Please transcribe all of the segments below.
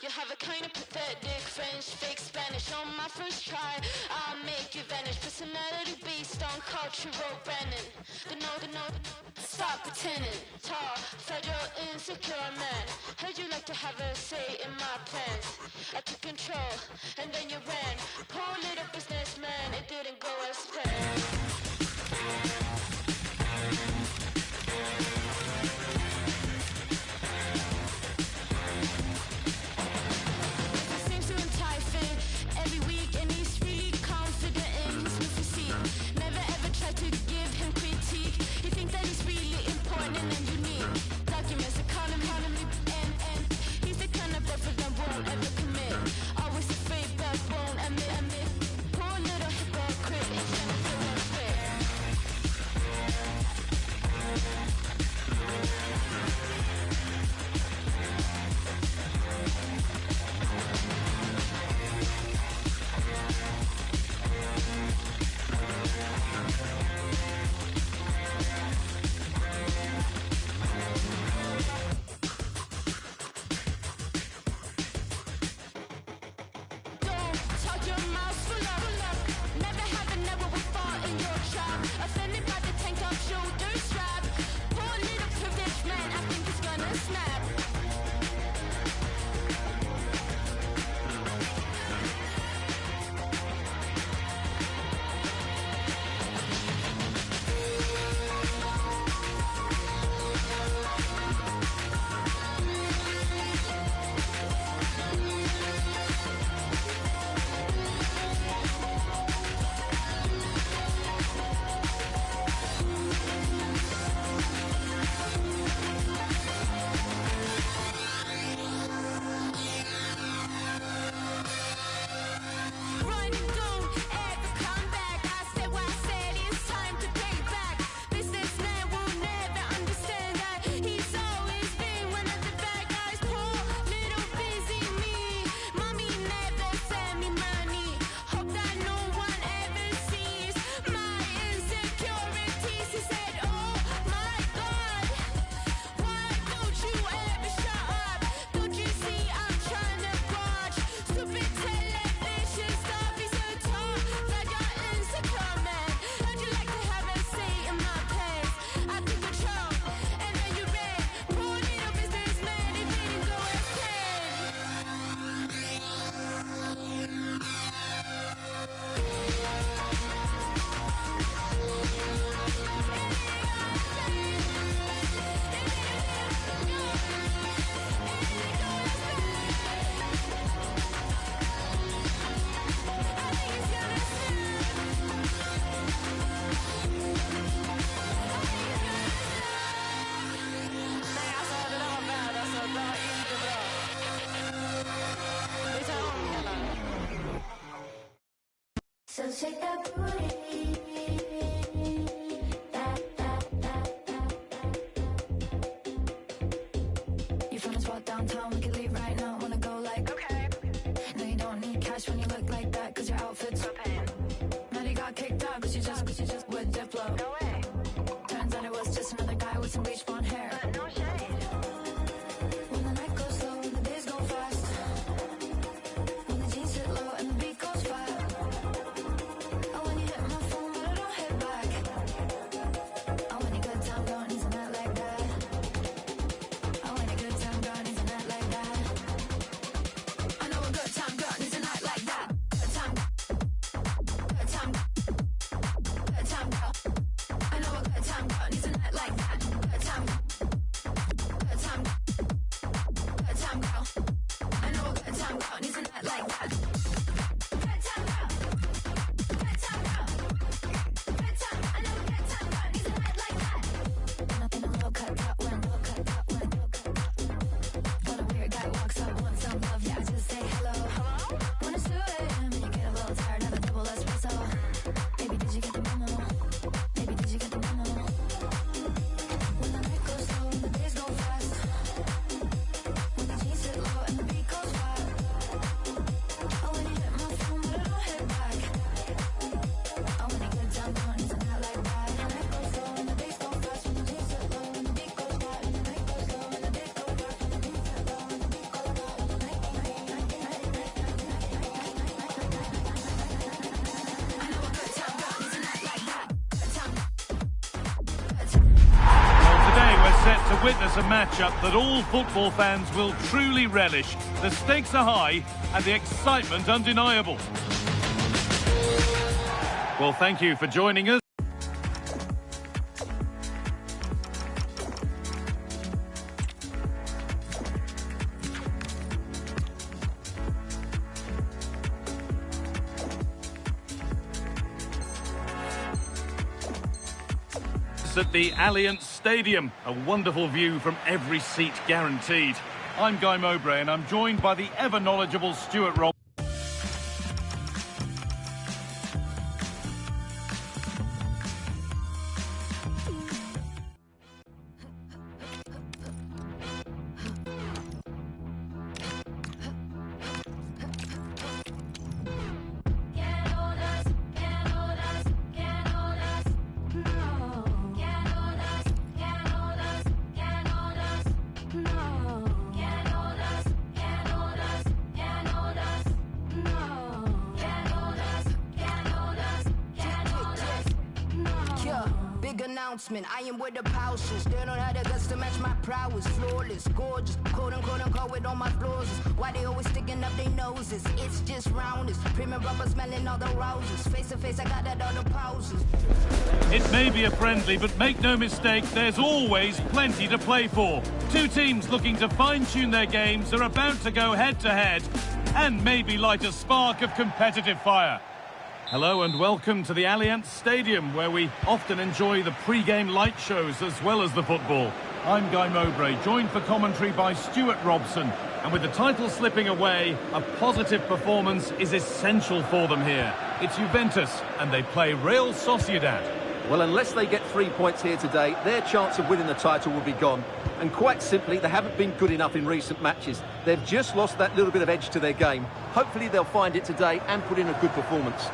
You have a kind of pathetic French, fake Spanish on my first try. I'll make you vanish. Personality based on cultural branding. Stop pretending. Tall, fragile, insecure man. Heard you like to have a say in my plans. I took control, and then you ran. Poor little businessman, it didn't go as planned. Every week, and he's really confident in his new physique. Never ever tried to give him critique. He thinks that he's really important and unique. Documents, economy, and he's the kind of both of them won't ever commit. Always afraid but won't admit. Poor little hypocrite, he's gonna feel unfit. So shake that booty. You found a spot downtown, we can leave right now. Wanna go like, okay. No, you don't need cash when you look like that, cause your outfit's propane. Now you got kicked out, cause you just with Diplo. No way. Turns out it was just another guy with some bleach blonde hair. But no shade. When the night goes slow and the days go fast, when the jeans sit low and the beat goes fast. witness a matchup that all football fans will truly relish. The stakes are high and the excitement undeniable. Well, thank you for joining us. At the Allianz Stadium, a wonderful view from every seat guaranteed. I'm Guy Mowbray and I'm joined by the ever knowledgeable Stuart Rob. I am with the pouches. They don't have the guts to match my prowess. Flawless, gorgeous, quote unquote with all my flaws. Why they always sticking up their noses? It's just roundness. Premium rubber smelling all the roses. Face to face, I got that all the pauses. It may be a friendly, but make no mistake, there's always plenty to play for. Two teams looking to fine-tune their games are about to go head-to-head and maybe light a spark of competitive fire. Hello and welcome to the Allianz Stadium, where we often enjoy the pre-game light shows as well as the football. I'm Guy Mowbray, joined for commentary by Stuart Robson. And with the title slipping away, a positive performance is essential for them here. It's Juventus, and they play Real Sociedad. Well, unless they get 3 points here today, their chance of winning the title will be gone. And quite simply, they haven't been good enough in recent matches. They've just lost that little bit of edge to their game. Hopefully they'll find it today and put in a good performance.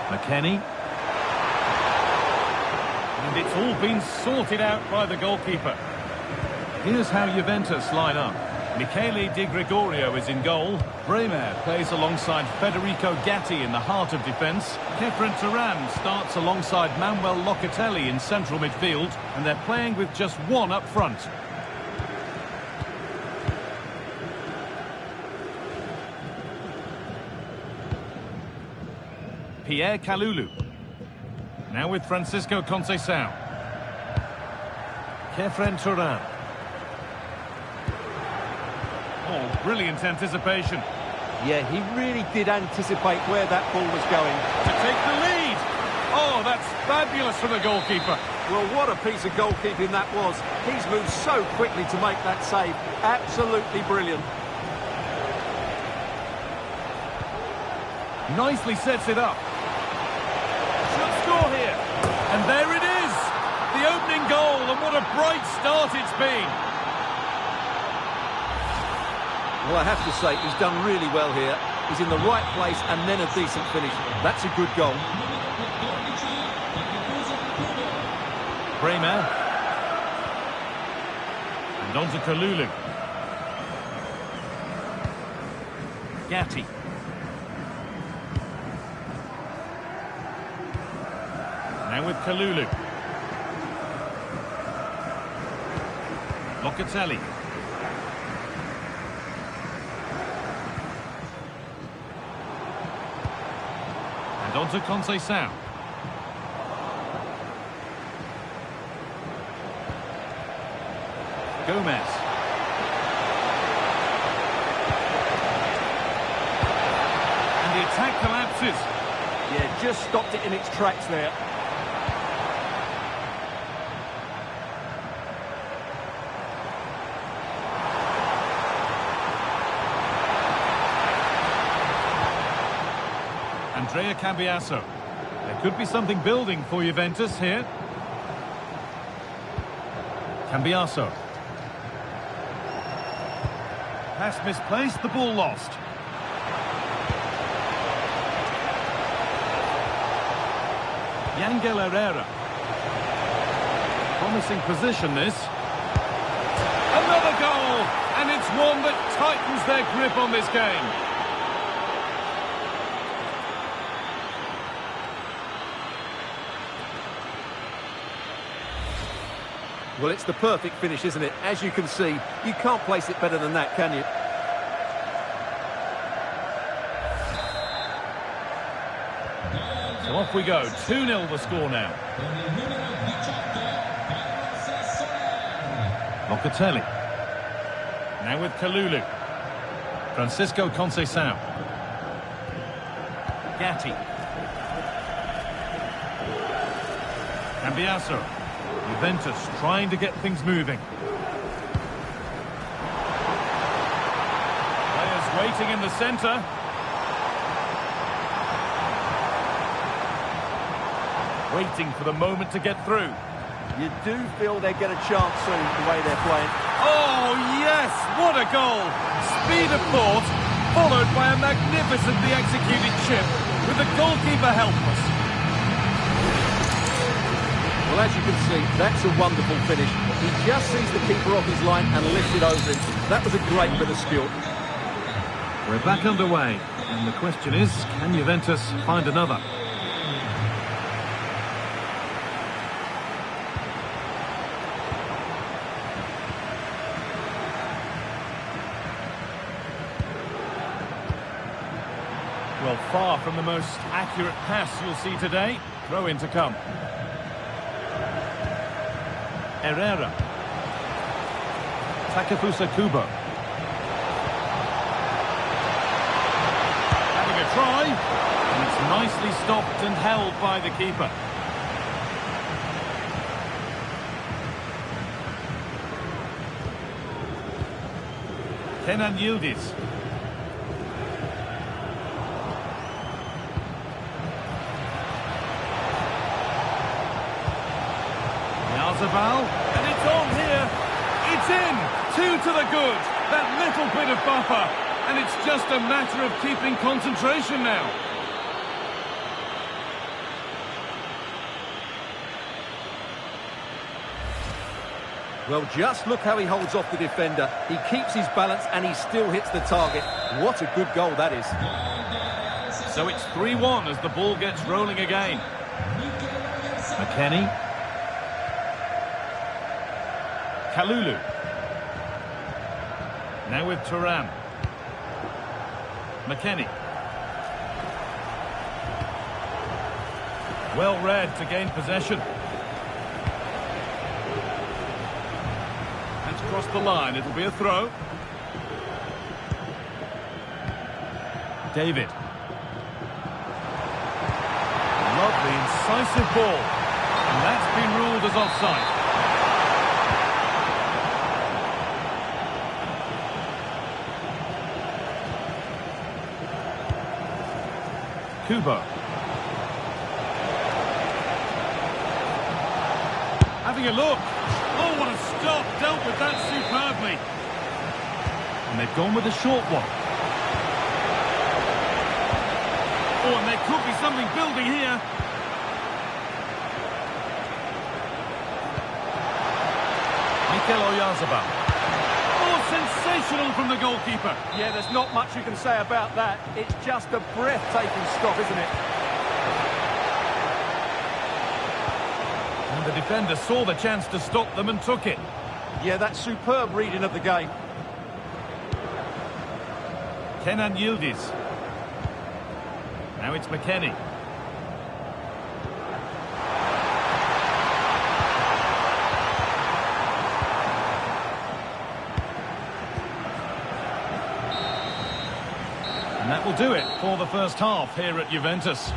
McKennie. And it's all been sorted out by the goalkeeper. Here's how Juventus line up. Michele Di Gregorio is in goal. Bremer plays alongside Federico Gatti in the heart of defence. Khéphren Thuram starts alongside Manuel Locatelli in central midfield. And they're playing with just one up front. Pierre Kalulu. Now with Francisco Conceição. Khéphren Thuram. Oh, brilliant anticipation. Yeah, he really did anticipate where that ball was going. To take the lead. Oh, that's fabulous from the goalkeeper. Well, what a piece of goalkeeping that was. He's moved so quickly to make that save. Absolutely brilliant. Nicely sets it up. Score here, and there it is, the opening goal, and what a bright start it's been. Well, I have to say, he's done really well here. He's in the right place and then a decent finish. That's a good goal. Bremer. And on to Kalulu. Gatti. Now with Kalulu. Locatelli. And on to Conceição. Gomez. And the attack collapses. Yeah, just stopped it in its tracks there. Andrea Cambiasso. There could be something building for Juventus here. Cambiasso. Pass misplaced, the ball lost. Yangel Herrera. Promising position this. Another goal! And it's one that tightens their grip on this game. Well, it's the perfect finish, isn't it? As you can see, you can't place it better than that, can you? So off we go. 2-0 the score now. Locatelli. Now with Kalulu. Francisco Conceição. Gatti. Cambiasso. Juventus trying to get things moving. Players waiting in the centre. Waiting for the moment to get through. You do feel they get a chance soon, the way they're playing. Oh, yes! What a goal! Speed of thought, followed by a magnificently executed chip, with the goalkeeper helpless. Well, as you can see, that's a wonderful finish. He just sees the keeper off his line and lifts it over him. That was a great bit of skill. We're back underway, and the question is, can Juventus find another? Well, far from the most accurate pass you'll see today. Throw in to come. Herrera. Takefusa Kubo. Having a try. And it's nicely stopped and held by the keeper. Kenan Yildiz. And it's on here. It's in. 2 to the good. That little bit of buffer. And it's just a matter of keeping concentration now. Well, just look how he holds off the defender. He keeps his balance and he still hits the target. What a good goal that is. So it's 3-1 as the ball gets rolling again. McKennie. Kalulu. Now with Thuram. McKennie. Well read to gain possession. That's crossed the line. It'll be a throw. David. Lovely, incisive ball. And that's been ruled as offside. Kubo. Having a look. Oh, what a stop. Dealt with that superbly. And they've gone with a short one. Oh, and there could be something building here. Mikel Oyarzabal. Sensational from the goalkeeper. Yeah, there's not much you can say about that. It's just a breathtaking stop, isn't it? And the defender saw the chance to stop them and took it. Yeah, that's superb reading of the game. Kenan Yildiz. Now it's McKennie. And that will do it for the first half here at Juventus.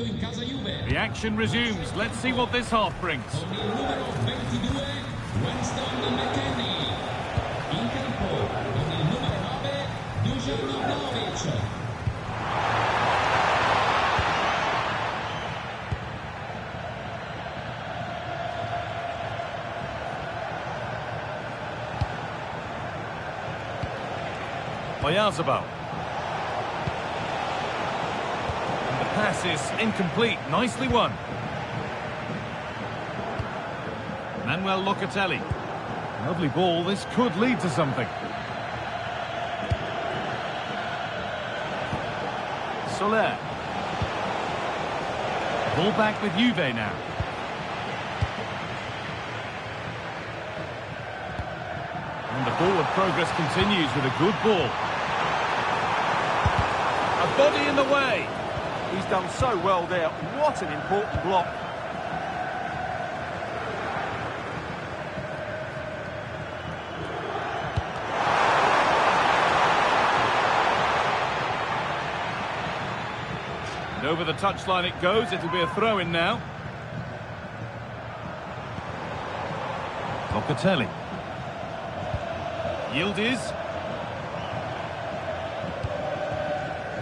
The action resumes. Let's see what this half brings. Oyarzabal. And the pass is incomplete. Nicely won. Manuel Locatelli. Lovely ball. This could lead to something. Soler. Ball back with Juve now. And the forward progress continues with a good ball. A body in the way. He's done so well there. What an important block. And over the touchline it goes. It'll be a throw-in now. Locatelli. Yildiz.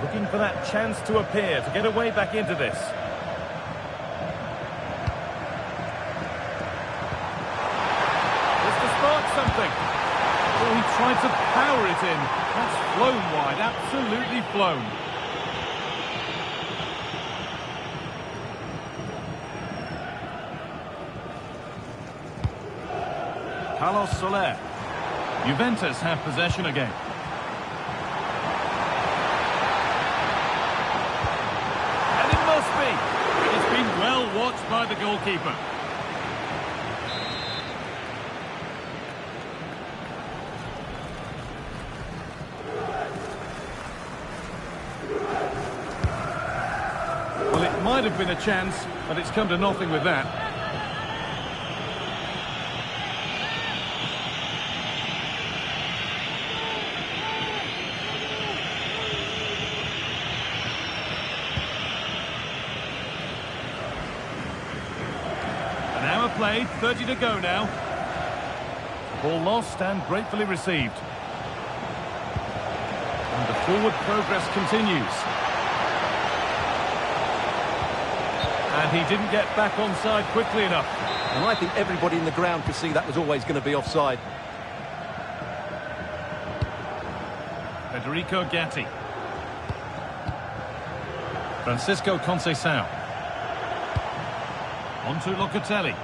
Looking for that chance to appear, to get away back into this. Just to spark something. Oh, he tried to power it in. That's flown wide, absolutely flown. Carlos Soler. Juventus have possession again. And it must be. It's been well watched by the goalkeeper. Well, it might have been a chance, but it's come to nothing with that. Played, 30 to go now. Ball lost and gratefully received. And the forward progress continues. And he didn't get back onside quickly enough. And I think everybody in the ground could see that was always going to be offside. Federico Gatti. Francisco Conceição. On to Locatelli.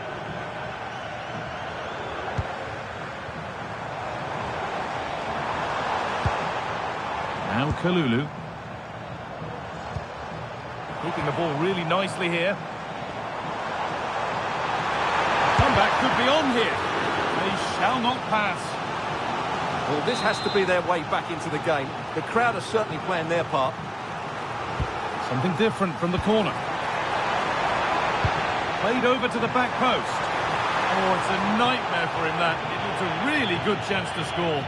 Now Kalulu. Keeping the ball really nicely here. Comeback could be on here. They shall not pass. Well, this has to be their way back into the game. The crowd are certainly playing their part. Something different from the corner. Played over to the back post. Oh, it's a nightmare for him, that. It looks a really good chance to score.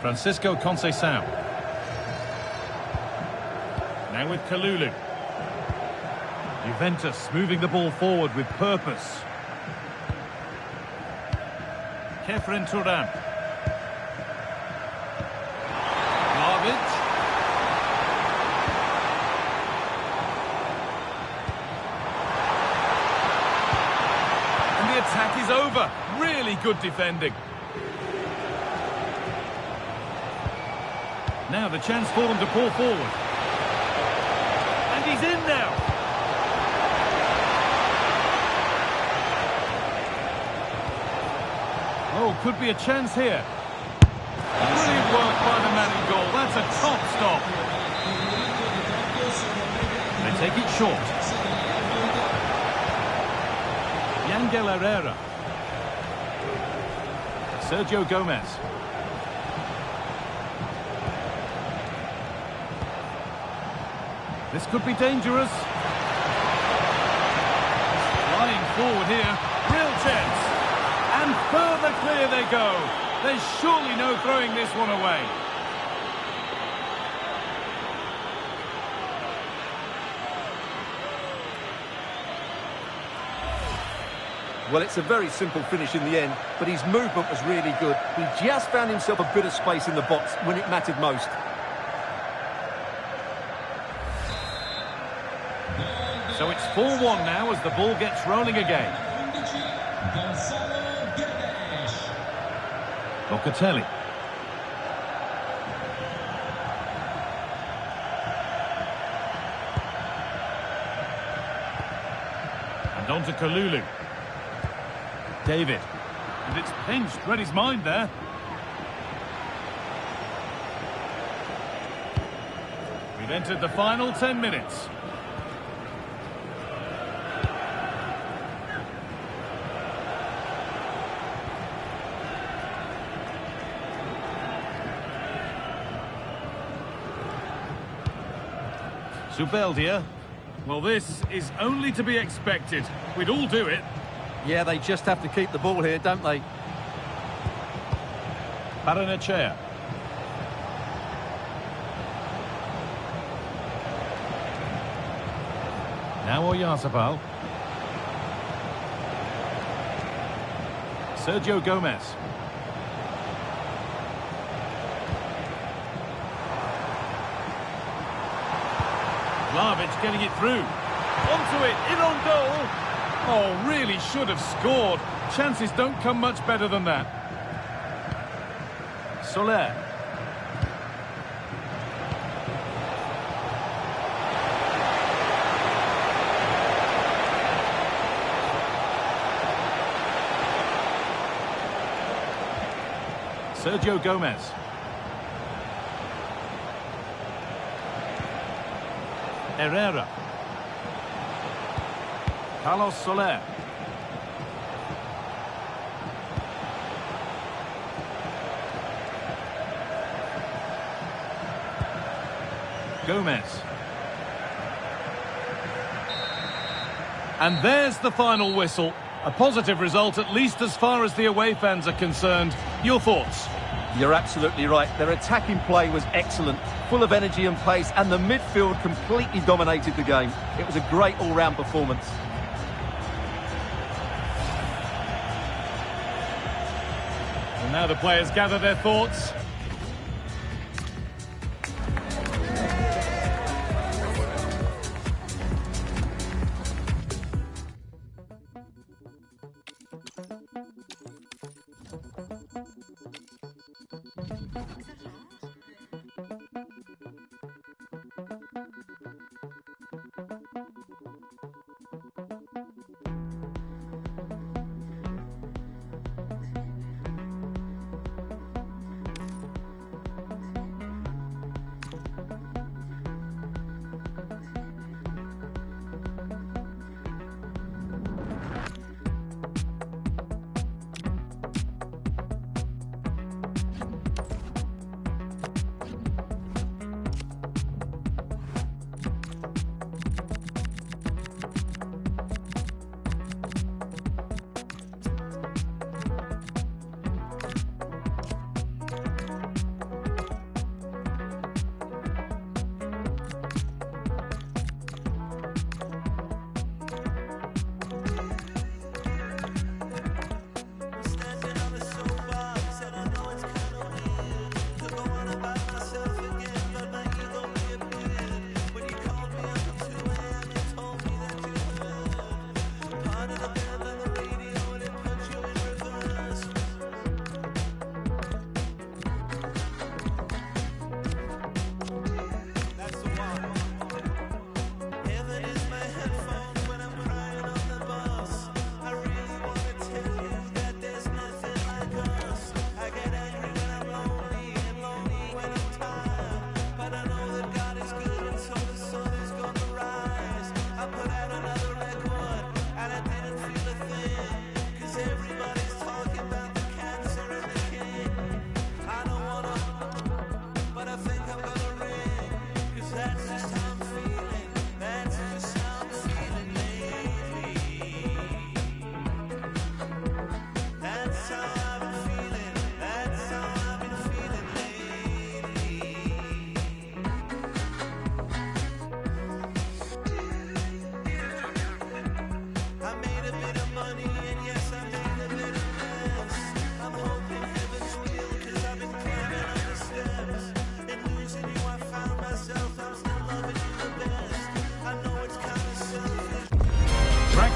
Francisco Conceição. Now with Kalulu. Juventus moving the ball forward with purpose. Kefren Turan. Vlahovic. And the attack is over. Really good defending. Now the chance for them to pull forward. And he's in now. Oh, could be a chance here. Brilliant work by the man in goal. That's a top stop. They take it short. Yangel Herrera. Sergio Gomez. This could be dangerous. Flying forward here. Real chance. Further clear they go. There's surely no throwing this one away. Well, it's a very simple finish in the end, but his movement was really good. He just found himself a bit of space in the box when it mattered most. So it's 4-1 now as the ball gets rolling again. Locatelli. And on to Kalulu. David. And it's pinched, read his mind there. We've entered the final 10 minutes. Zubeldia. Well, this is only to be expected. We'd all do it. Yeah, they just have to keep the ball here, don't they? Baranechea. Now Oyarzabal. Sergio Gomez. Vlahovic getting it through. Onto it, in on goal. Oh, really should have scored. Chances don't come much better than that. Soler. Sergio Gomez. Herrera. Carlos Soler. Gomez. And there's the final whistle. A positive result, at least as far as the away fans are concerned. Your thoughts? You're absolutely right. Their attacking play was excellent, full of energy and pace, and the midfield completely dominated the game. It was a great all-round performance. And now the players gather their thoughts.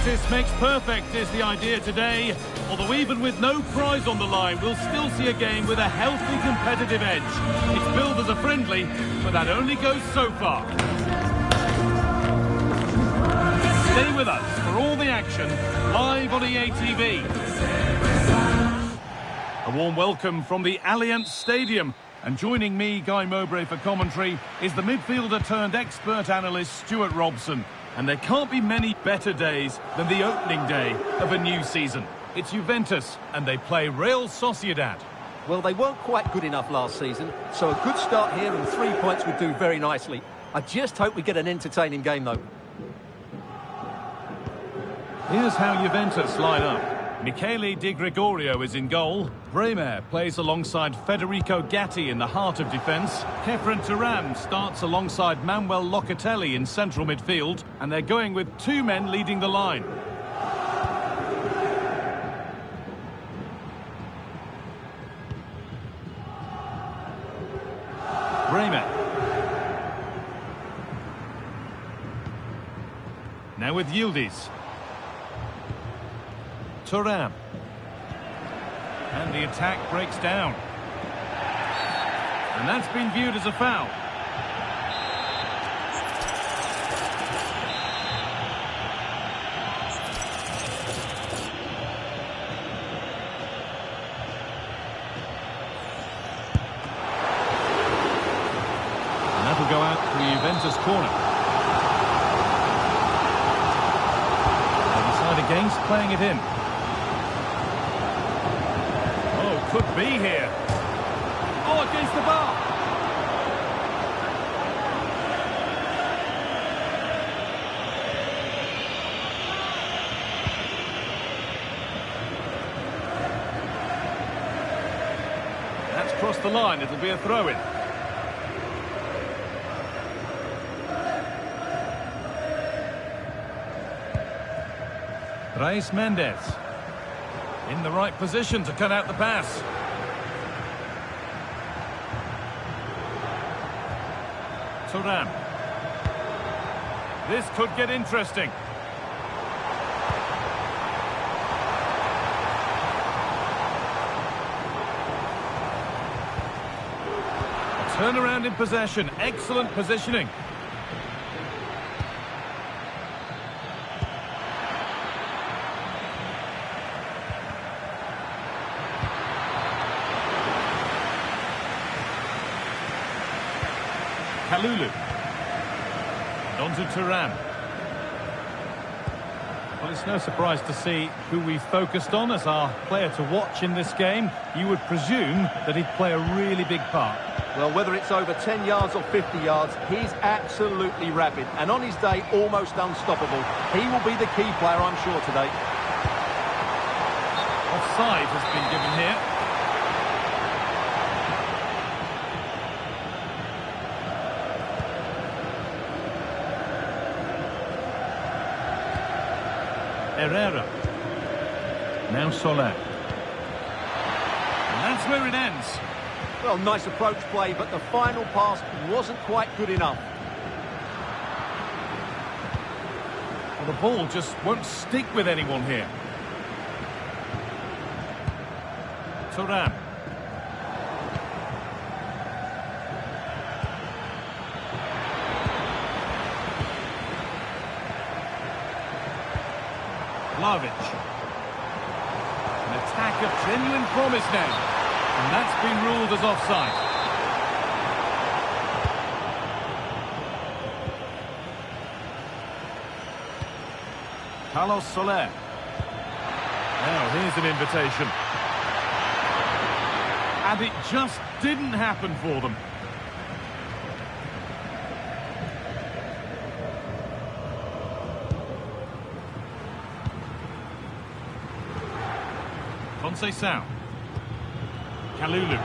Practice makes perfect is the idea today. Although even with no prize on the line, we'll still see a game with a healthy competitive edge. It's billed as a friendly, but that only goes so far. Stay with us for all the action, live on EA TV. A warm welcome from the Allianz Stadium. And joining me, Guy Mowbray, for commentary is the midfielder turned expert analyst Stuart Robson. And there can't be many better days than the opening day of a new season. It's Juventus, and they play Real Sociedad. Well, they weren't quite good enough last season, so a good start here and 3 points would do very nicely. I just hope we get an entertaining game, though. Here's how Juventus line up. Michele Di Gregorio is in goal. Bremer plays alongside Federico Gatti in the heart of defence. Khéphren Thuram starts alongside Manuel Locatelli in central midfield. And they're going with two men leading the line. Bremer. Now with Yildiz. Thuram. And the attack breaks down. And that's been viewed as a foul. And that'll go out to the Juventus corner. They decide against playing it in. Could be here. Oh, against the bar. That's crossed the line. It'll be a throw-in. Reis Mendes. In the right position to cut out the pass. Thuram. This could get interesting. A turnaround in possession. Excellent positioning. Kalulu. And on to Thuram. Well, it's no surprise to see who we focused on as our player to watch in this game. You would presume that he'd play a really big part. Well, whether it's over 10 yards or 50 yards, he's absolutely rapid. And on his day, almost unstoppable. He will be the key player, I'm sure, today. Offside has been given here. Herrera. Now Soler. And that's where it ends. Well, nice approach play, but the final pass wasn't quite good enough. Well, the ball just won't stick with anyone here. Thuram. Vlahovic. An attack of genuine promise now. And that's been ruled as offside. Carlos Soler. Now here's an invitation. And it just didn't happen for them. Conceição. Kalulu.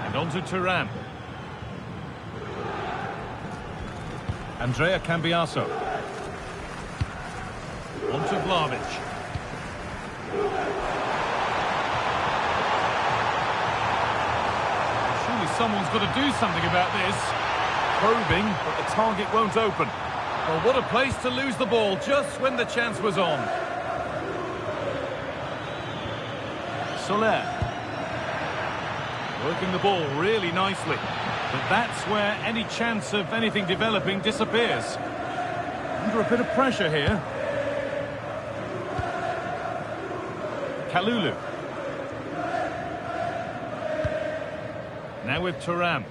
And on to Thuram. Andrea Cambiaso. On to Vlahovic. Surely someone's got to do something about this. Probing, but the target won't open. Well, what a place to lose the ball just when the chance was on. Soler. Working the ball really nicely. But that's where any chance of anything developing disappears. Under a bit of pressure here. Kalulu. Now with Thuram.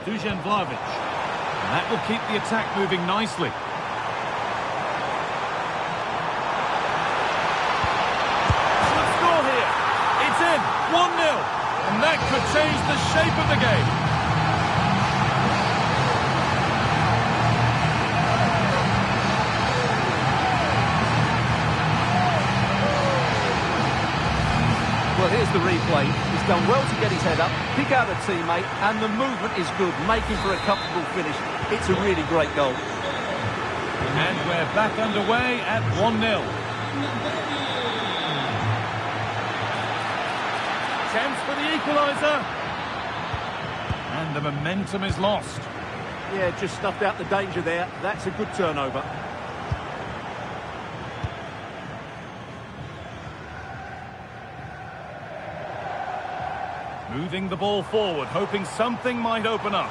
Dusan Vlahovic. And that will keep the attack moving nicely. Should score here. It's in. 1-0. And that could change the shape of the game. Well, here's the replay. He's done well to get his head up, pick out a teammate, and the movement is good, making for a comfortable finish. It's a really great goal. And we're back underway at 1-0. Chance for the equaliser. And the momentum is lost. Yeah, just snuffed out the danger there. That's a good turnover. Moving the ball forward, hoping something might open up.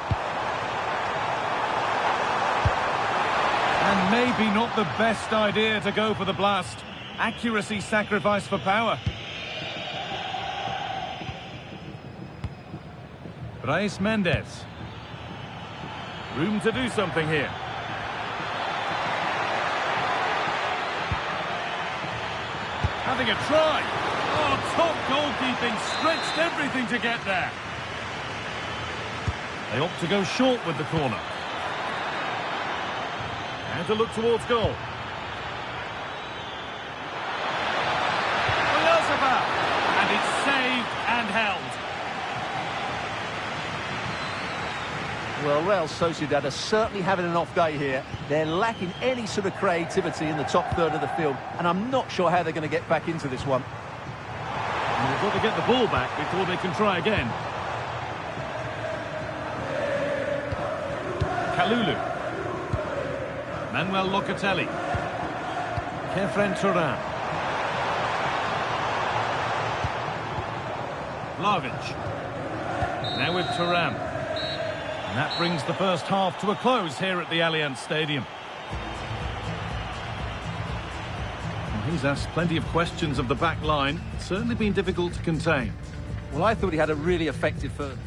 And maybe not the best idea to go for the blast. Accuracy sacrificed for power. Brais Mendes. Room to do something here. Having a try. Oh, top goalkeeping, stretched everything to get there. They opt to go short with the corner. And to look towards goal. And it's saved and held. Well, Real Sociedad are certainly having an off day here. They're lacking any sort of creativity in the top third of the field, and I'm not sure how they're going to get back into this one. And they've got to get the ball back before they can try again. Kalulu. Manuel Locatelli. Kefren Turan. Vlahovic. Now with Thuram. And that brings the first half to a close here at the Allianz Stadium. Well, he's asked plenty of questions of the back line. It's certainly been difficult to contain. Well, I thought he had a really effective first.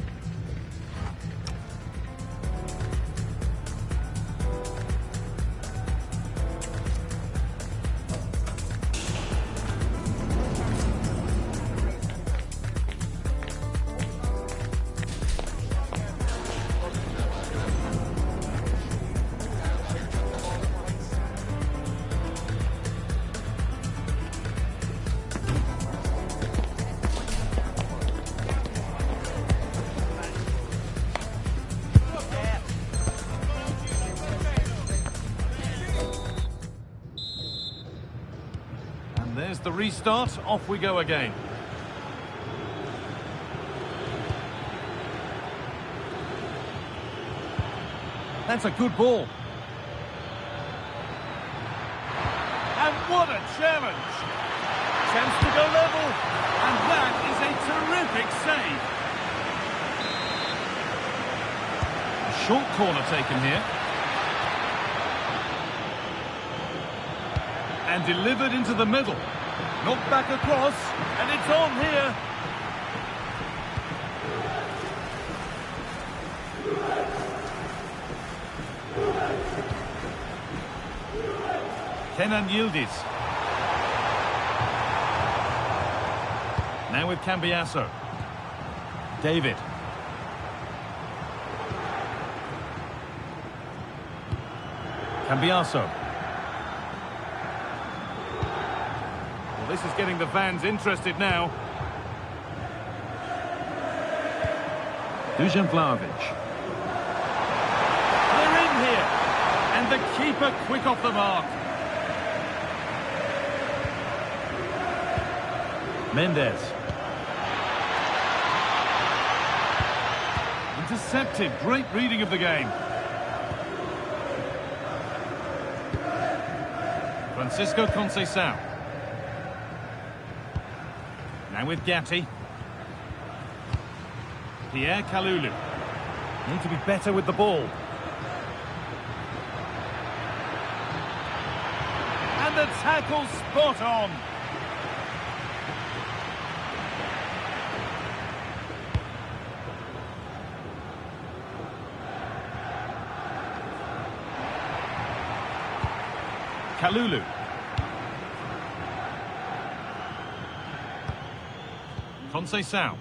There's the restart. Off we go again. That's a good ball. And what a challenge! Chance to go level. And that is a terrific save. A short corner taken here. And delivered into the middle. Knocked back across, and it's on here. Kenan Yildiz. Now with Cambiasso. David. Cambiasso. This is getting the fans interested now. Dusan Vlahovic. They're in here. And the keeper quick off the mark. Mendes. Intercepted. Great reading of the game. Francisco Conceição. Now with Gatti. Pierre Kalulu. Need to be better with the ball. And the tackle spot on. Kalulu. Conceição.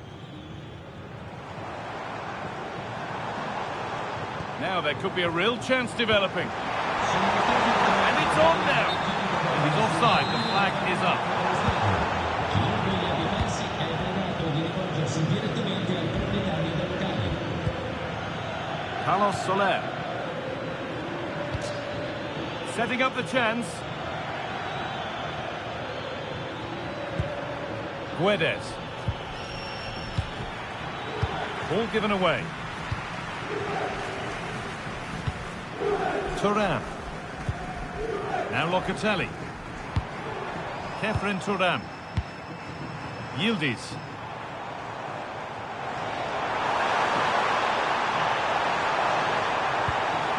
Now there could be a real chance developing. And it's on now. If he's offside, the flag is up. Carlos Soler. Setting up the chance. Guedes. Ball given away. Thuram. Now Locatelli. Kefren Thuram. Yildiz.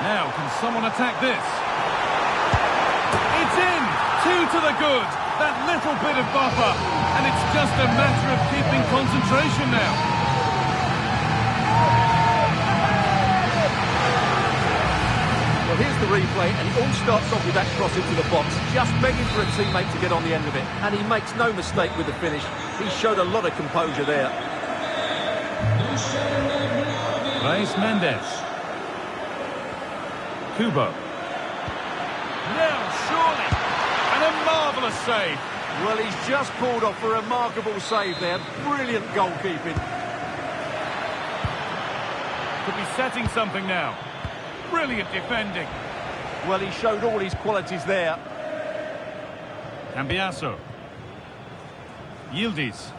Now, can someone attack this? It's in! 2 to the good. That little bit of buffer. And it's just a matter of keeping concentration now. Well, here's the replay, and it all starts off with that cross into the box, just begging for a teammate to get on the end of it. And he makes no mistake with the finish. He showed a lot of composure there. Reis Mendes. Kubo. Now, surely. And a marvellous save. Well, he's just pulled off a remarkable save there. Brilliant goalkeeping. Could be setting something now. Brilliant defending. Well, he showed all his qualities there. Cambiasso. Yildiz.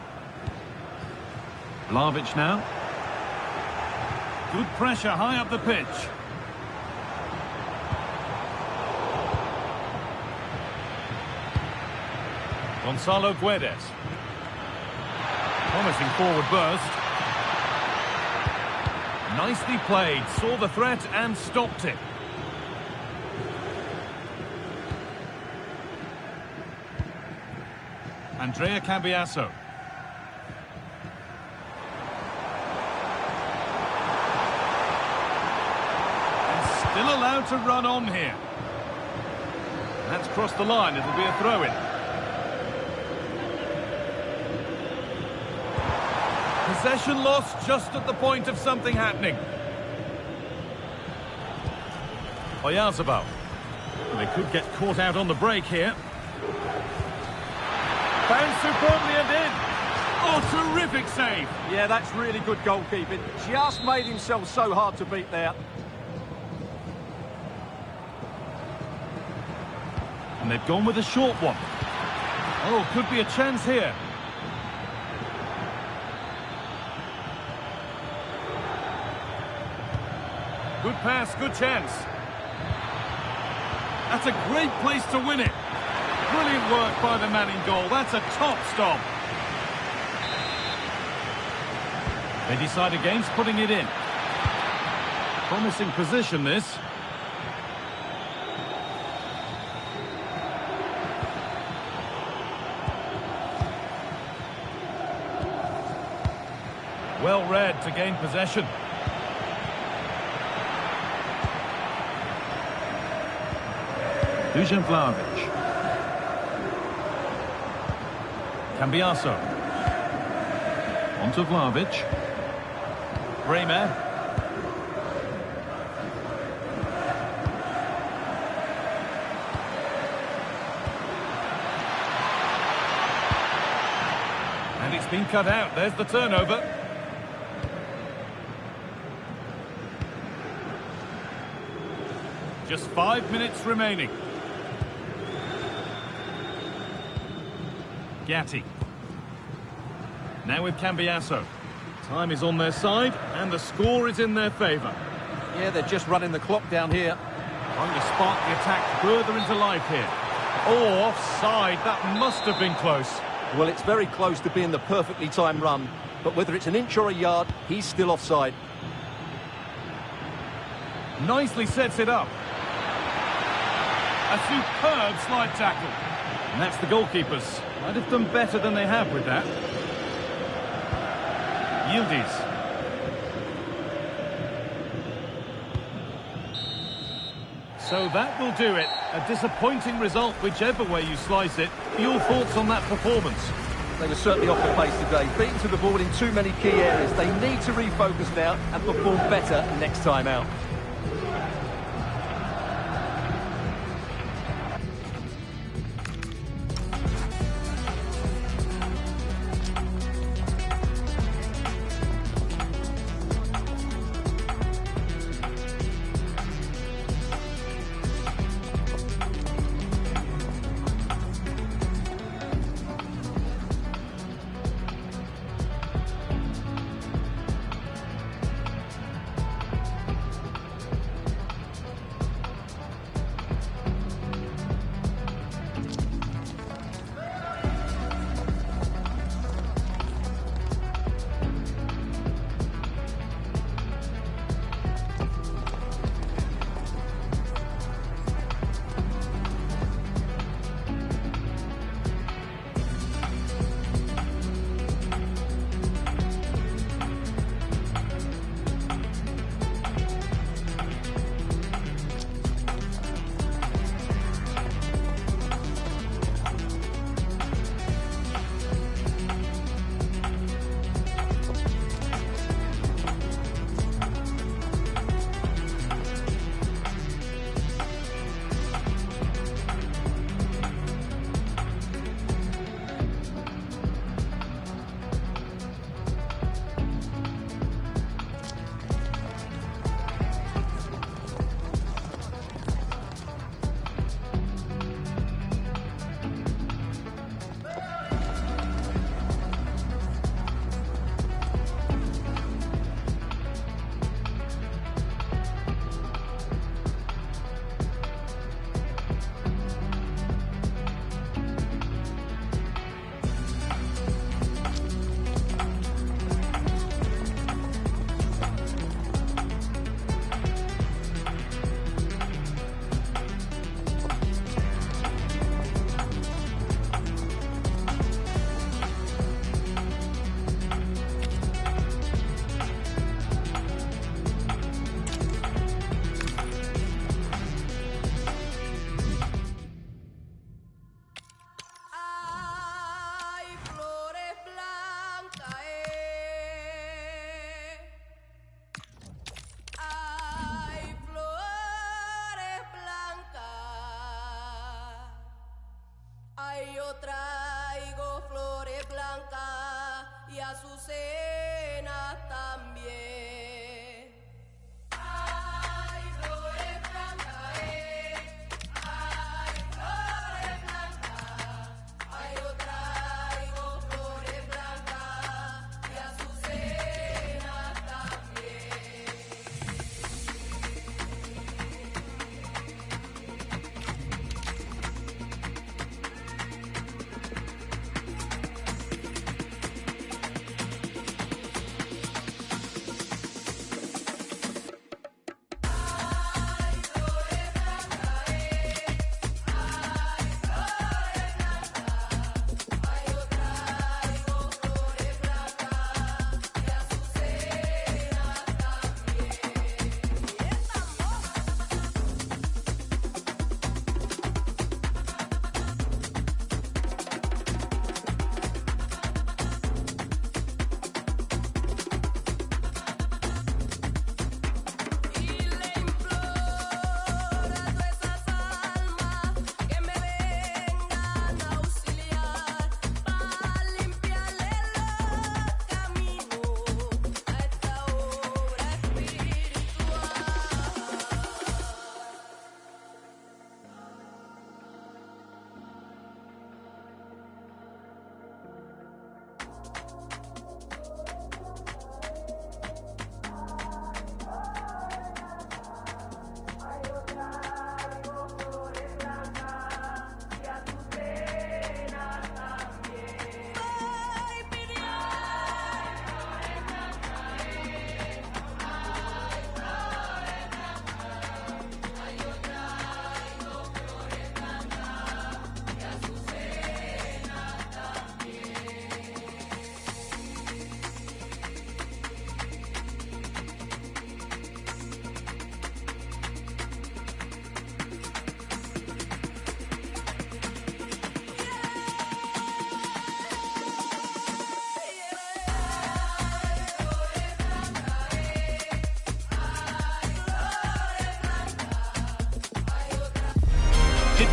Vlahovic now. Good pressure high up the pitch. Gonzalo Guedes. Promising forward burst. Nicely played, saw the threat and stopped it. Andrea Cambiasso. And still allowed to run on here. That's crossed the line, it'll be a throw-in. Possession lost just at the point of something happening. Oyarzabal. They could get caught out on the break here. Found superbly and in. Oh, terrific save. Yeah, that's really good goalkeeping. Just made himself so hard to beat there. And they've gone with a short one. Oh, could be a chance here. Good pass, good chance. That's a great place to win it. Brilliant work by the man in goal. That's a top stop. They decide against putting it in. Promising position, this. Well read to gain possession. Dusan Vlahovic. Cambiasso. On to Vlahovic. Bremer. And it's been cut out. There's the turnover. Just 5 minutes remaining. Gatti. Now with Cambiasso. Time is on their side and the score is in their favour. Yeah, they're just running the clock down here. Trying to spark the attack further into life here. Oh, offside. That must have been close. Well, it's very close to being the perfectly timed run, but whether it's an inch or a yard, he's still offside. Nicely sets it up. A superb slide tackle. And that's the goalkeepers. Might have done better than they have with that. Yildiz. So that will do it. A disappointing result, whichever way you slice it. Your thoughts on that performance? They were certainly off the pace today, beaten to the ball in too many key areas. They need to refocus now and perform better next time out.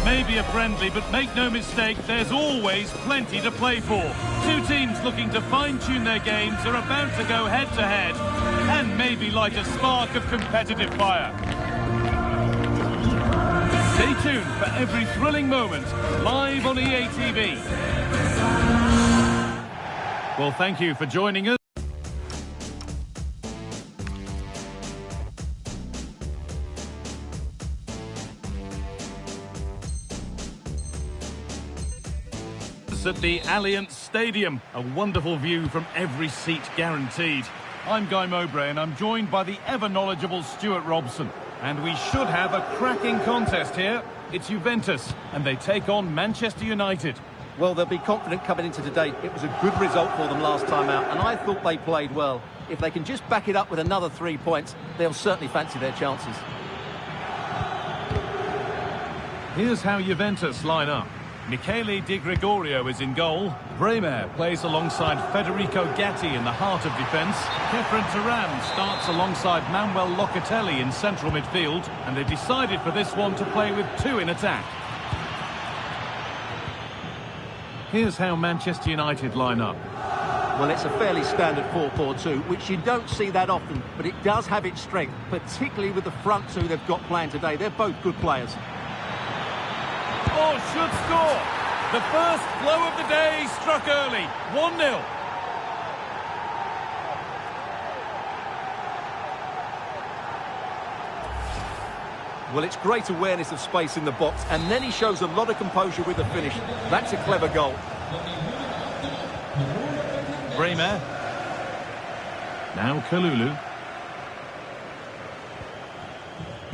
may be a friendly, but make no mistake, there's always plenty to play for. Two teams looking to fine-tune their games are about to go head-to-head and maybe light a spark of competitive fire. Stay tuned for every thrilling moment, live on EA TV. Well, thank you for joining us. At the Allianz Stadium, a wonderful view from every seat guaranteed. I'm Guy Mowbray and I'm joined by the ever-knowledgeable Stuart Robson. And we should have a cracking contest here. It's Juventus and they take on Manchester United. Well, they'll be confident coming into today. It was a good result for them last time out and I thought they played well. If they can just back it up with another 3 points, they'll certainly fancy their chances. Here's how Juventus line up. Michele Di Gregorio is in goal. Bremer plays alongside Federico Gatti in the heart of defence. Kefren Turan starts alongside Manuel Locatelli in central midfield. And they've decided for this one to play with 2 in attack. Here's how Manchester United line up. Well, it's a fairly standard 4-4-2, which you don't see that often, but it does have its strength, particularly with the front two they've got playing today. They're both good players. Oh, should score! The first blow of the day struck early. 1-0. Well, it's great awareness of space in the box, and then he shows a lot of composure with the finish. That's a clever goal. Bremer. Now Kalulu.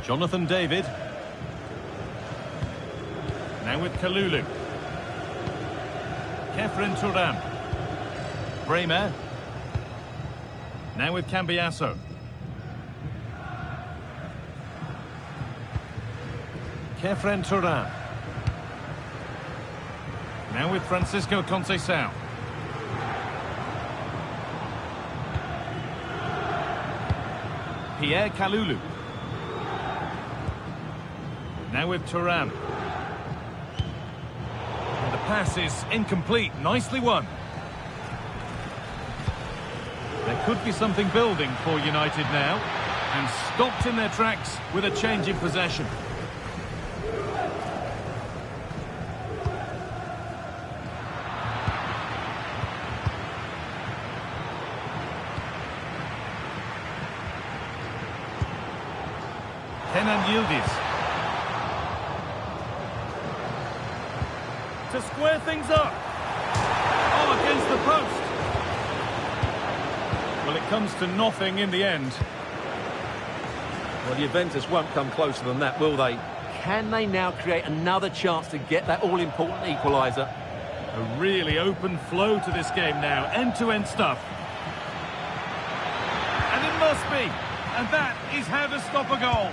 Jonathan David. Now with Kalulu. Kefren Turan. Bremer. Now with Cambiasso. Kefren Turan. Now with Francisco Conceição. Pierre Kalulu. Now with Turan. Pass is incomplete. Nicely won. There could be something building for United now. And stopped in their tracks with a change in possession. Kenan Yildiz. To square things up. Oh, against the post. Well, it comes to nothing in the end. Well, Juventus won't come closer than that, will they? Can they now create another chance to get that all-important equaliser? A really open flow to this game now. End-to-end stuff. And it must be. And that is how to stop a goal.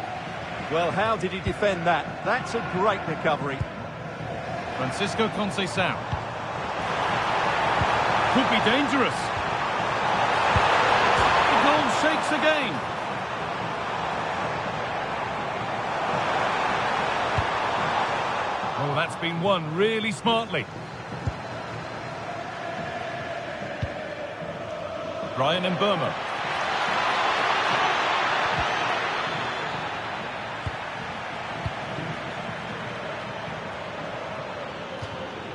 Well, how did he defend that? That's a great recovery. Francisco Conceição. Could be dangerous. The goal shakes again. Oh, that's been won really smartly. Brian Mbeumo.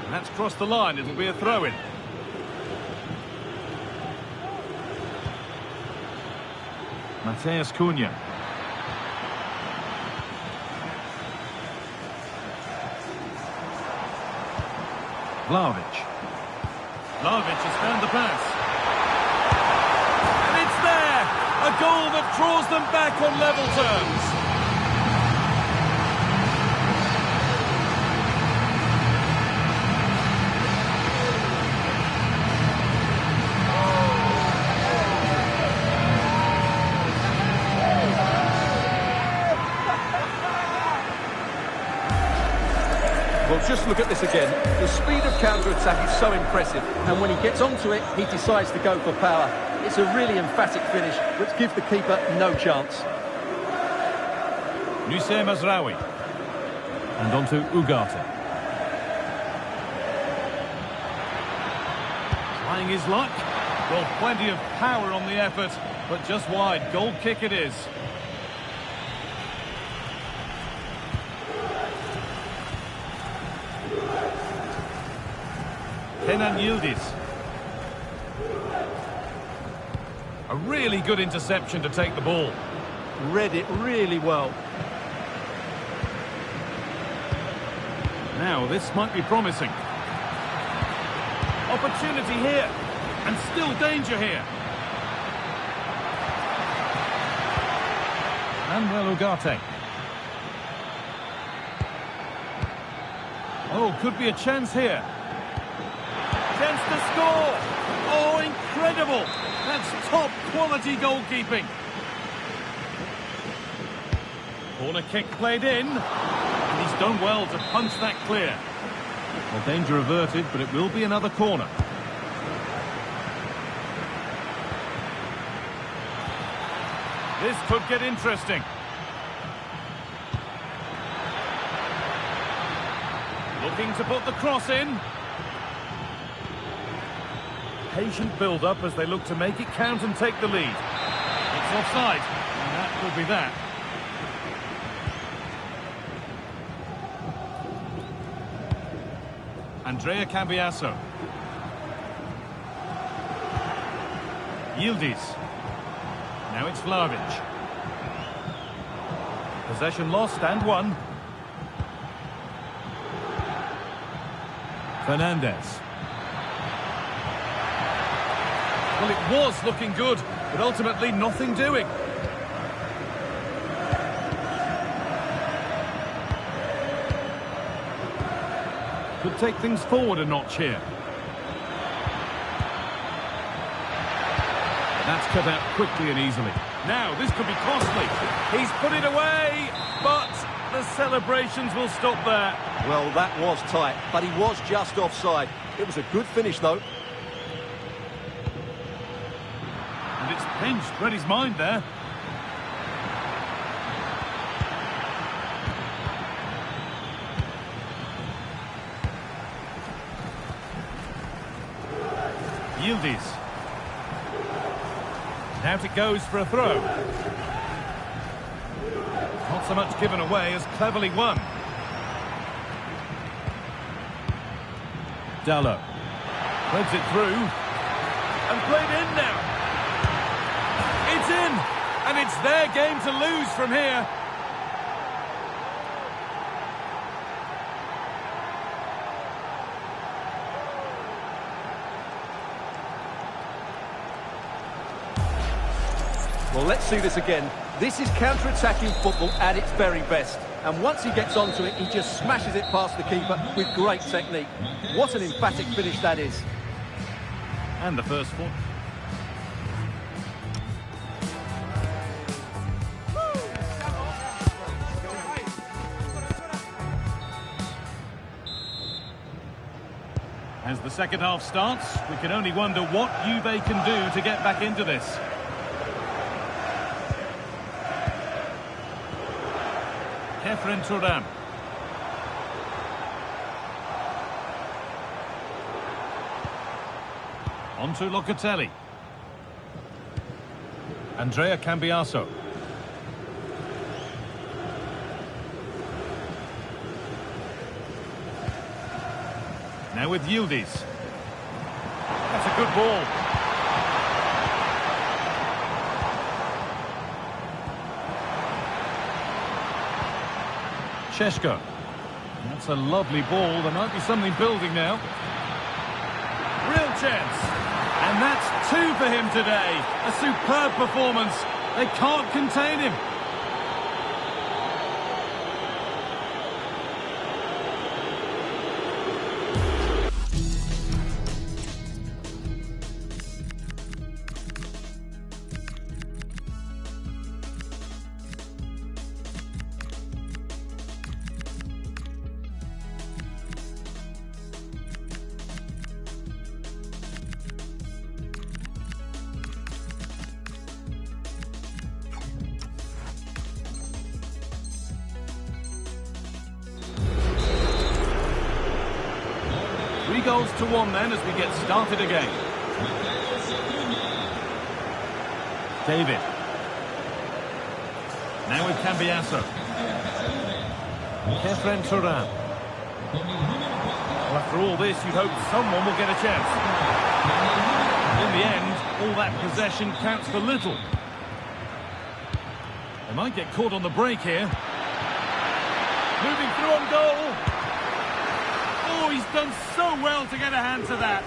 That's crossed the line. It'll be a throw-in. Mateus Cunha. Vlahovic. Vlahovic has found the pass. And it's there! A goal that draws them back on level terms. Well, just look at this again. The speed of counter-attack is so impressive, and when he gets onto it, he decides to go for power. It's a really emphatic finish, which gives the keeper no chance. Nusayr Mazraoui. And on to Ugarte. Trying his luck. Well, plenty of power on the effort, but just wide. Goal kick it is. Kenan Yildiz. A really good interception to take the ball. Read it really well. Now, this might be promising. Opportunity here. And still danger here. Manuel Ugarte. Oh, could be a chance here. Chance to score. Oh, incredible. That's top quality goalkeeping. Corner kick played in. And he's done well to punch that clear. Well, danger averted, but it will be another corner. This could get interesting. Looking to put the cross in. Patient build-up as they look to make it count and take the lead. It's offside, and that will be that. Andrea Cambiasso. Yildiz. Now it's Vlahovic. Possession lost and won. Fernandez. Well, it was looking good, but ultimately nothing doing. Could take things forward a notch here. That's cut out quickly and easily. Now, this could be costly. He's put it away, but the celebrations will stop there. Well, that was tight, but he was just offside. It was a good finish, though. And it's pinched, read his mind there. Yildiz. Out it goes for a throw. Not so much given away as cleverly won. Duelos. Threads it through. And played in now. It's in. And it's their game to lose from here. Well, let's see this again. This is counter-attacking football at its very best. And once he gets onto it, he just smashes it past the keeper with great technique. What an emphatic finish that is. And the first one. As the second half starts, we can only wonder what Juve can do to get back into this. Efren Turan. On to Locatelli. Andrea Cambiasso. Now with Yildiz. That's a good ball. Sheshko. That's a lovely ball. There might be something building now. Real chance. And that's two for him today. A superb performance. They can't contain him. 2-1 then as we get started again. David. Now with Cambiasso. Kefren Turan. Well, after all this, you'd hope someone will get a chance. In the end, all that possession counts for little. They might get caught on the break here. Moving through on goal. Oh, he's done so well to get a hand to that.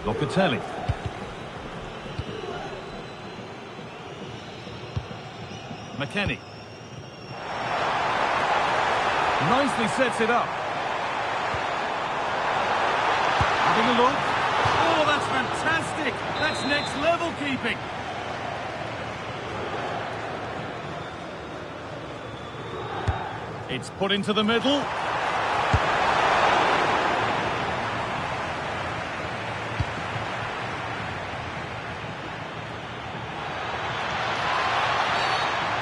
Locatelli. McKennie. Nicely sets it up. Having a look. Oh, that's fantastic. That's next level keeping. It's put into the middle.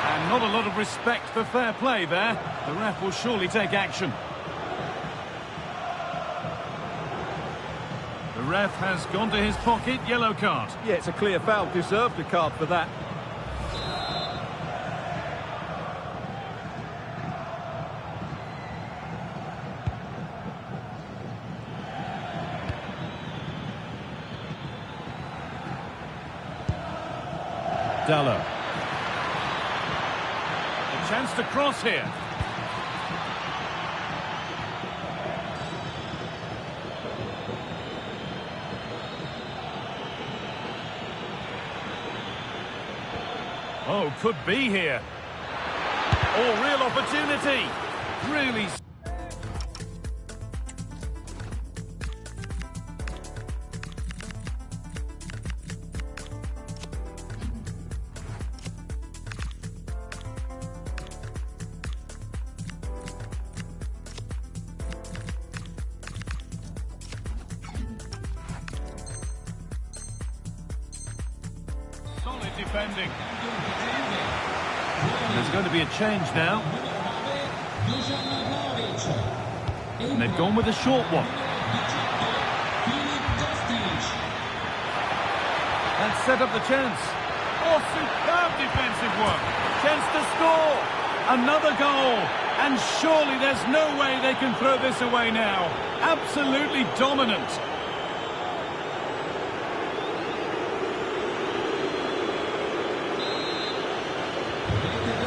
And not a lot of respect for fair play there. The ref will surely take action. The ref has gone to his pocket, yellow card. Yeah, it's a clear foul. Deserved a card for that. Duelos. A chance to cross here. Oh, could be here. Oh, real opportunity. Really. Solid defending. There's going to be a change now. And they've gone with a short one. And set up the chance. Oh, superb defensive work. Chance to score. Another goal. And surely there's no way they can throw this away now. Absolutely dominant.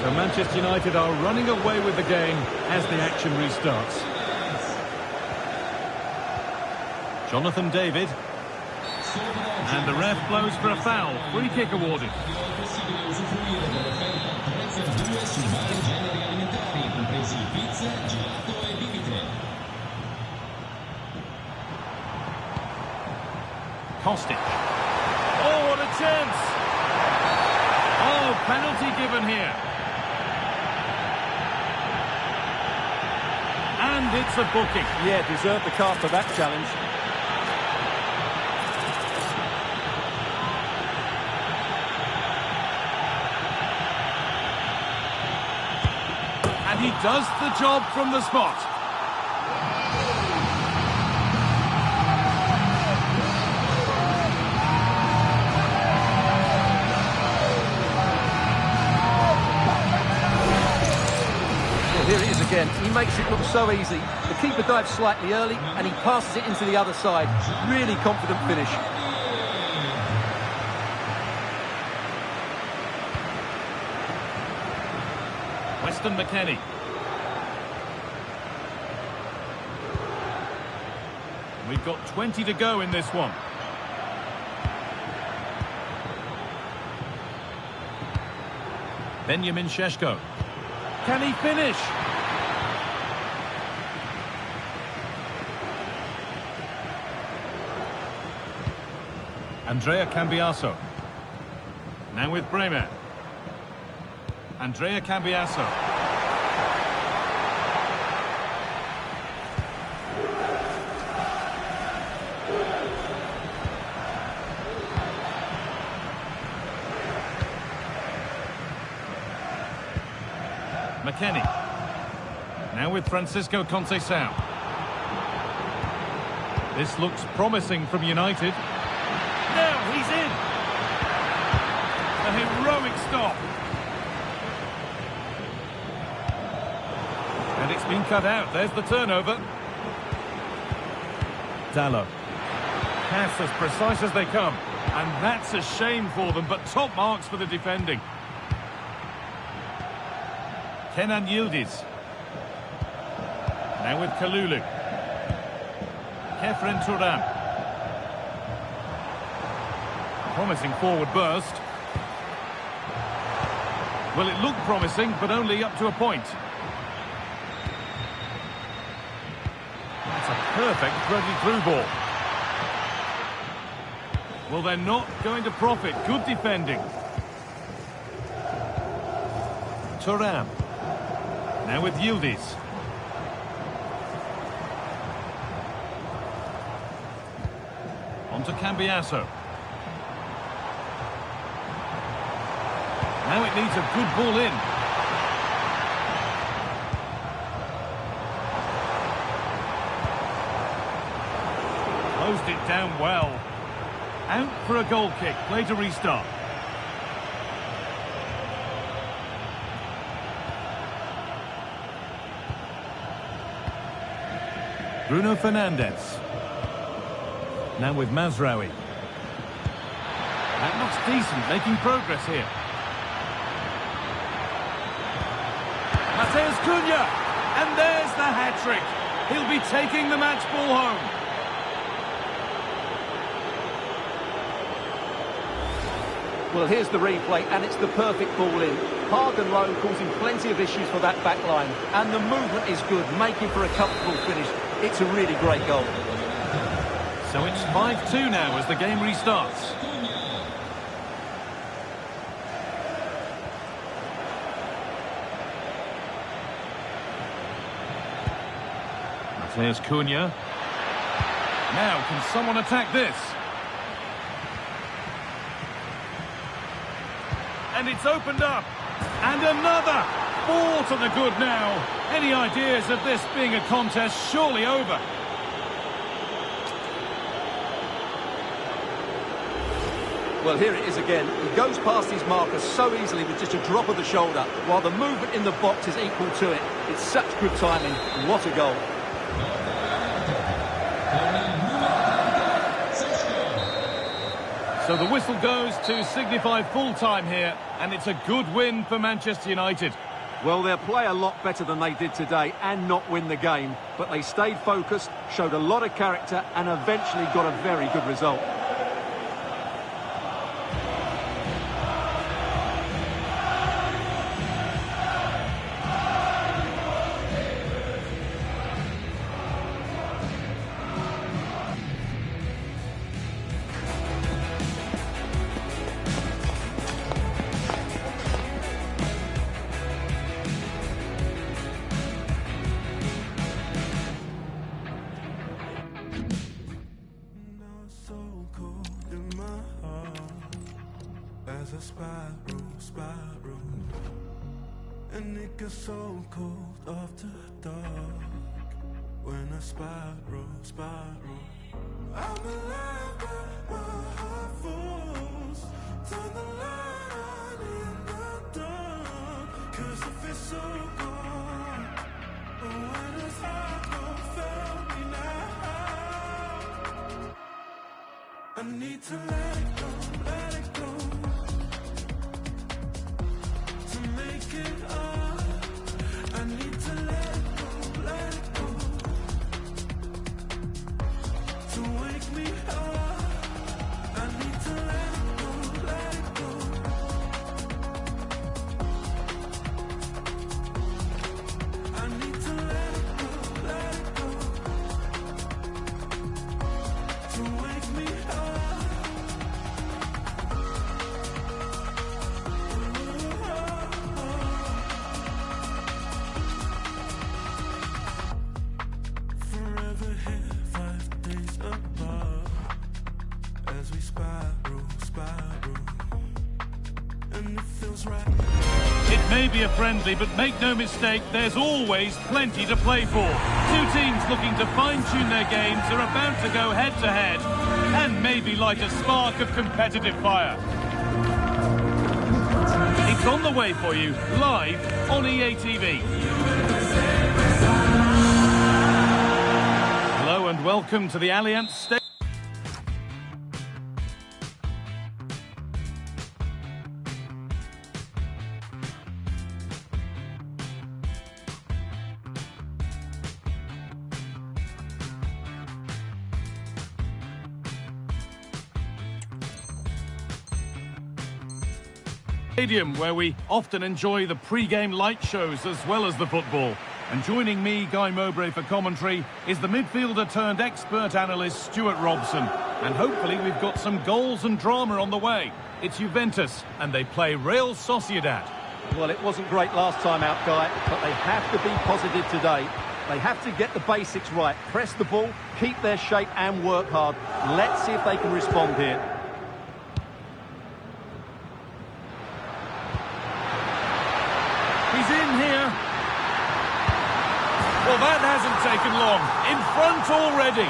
So Manchester United are running away with the game as the action restarts. Jonathan David. And the ref blows for a foul. Free kick awarded. Kostic. Oh, what a chance! Oh, penalty given here. And it's a booking. Yeah, deserved the card for that challenge. And he does the job from the spot. Here it is again. He makes it look so easy. The keeper dives slightly early and he passes it into the other side. Really confident finish. Weston McKennie. We've got 20 to go in this one. Benjamin Šeško. Can he finish? Andrea Cambiasso. Now with Bremer. Andrea Cambiasso. McKennie. Now with Francisco Conceição. This looks promising from United. Now he's in. A heroic stop. And it's been cut out. There's the turnover. Dallo. Pass as precise as they come. And that's a shame for them, but top marks for the defending. Kenan Yildiz. Now with Kalulu. Kefren Turan. Promising forward burst. Well, it looked promising, but only up to a point. That's a perfect through ball. Well, they're not going to profit. Good defending. Turan. Now with Yildiz. On to Cambiasso. Now it needs a good ball in. Closed it down well. Out for a goal kick. Play to restart. Bruno Fernandes. Now with Mazraoui. That looks decent, making progress here. Mateus Cunha, and there's the hat-trick. He'll be taking the match ball home. Well, here's the replay, and it's the perfect ball in. Hard and low, causing plenty of issues for that back line. And the movement is good, making for a comfortable finish. It's a really great goal. So it's 5-2 now as the game restarts. Mateus Cunha. Now, can someone attack this? And it's opened up. And another. 4 to the good now. Any ideas of this being a contest surely over? Well, here it is again. He goes past his marker so easily with just a drop of the shoulder, while the movement in the box is equal to it. It's such good timing. What a goal. So the whistle goes to signify full time here, and it's a good win for Manchester United. Well, they'll play a lot better than they did today and not win the game, but they stayed focused, showed a lot of character and eventually got a very good result. A spiral, and it gets so cold after dark. When I spiral, I'm alive but my heart falls. Turn the light on in the dark, 'cause it feels so cold. When it's hard, don't fail me now. I need to let it go, let it go. I need to let it go, to wake me up. I need to let it go, I need to let it go, to wake me up. It It may be a friendly, but make no mistake, there's always plenty to play for. Two teams looking to fine-tune their games are about to go head-to-head and maybe light a spark of competitive fire. It's on the way for you, live on EA TV. Hello and welcome to the Allianz Stadium. Where we often enjoy the pre-game light shows as well as the football. And joining me, Guy Mowbray, for commentary is the midfielder turned expert analyst Stuart Robson. And hopefully we've got some goals and drama on the way. It's Juventus and they play Real Sociedad. Well, it wasn't great last time out, Guy, but they have to be positive today. They have to get the basics right. Press the ball, keep their shape and work hard. Let's see if they can respond here. He's in here. Well, that hasn't taken long. In front already.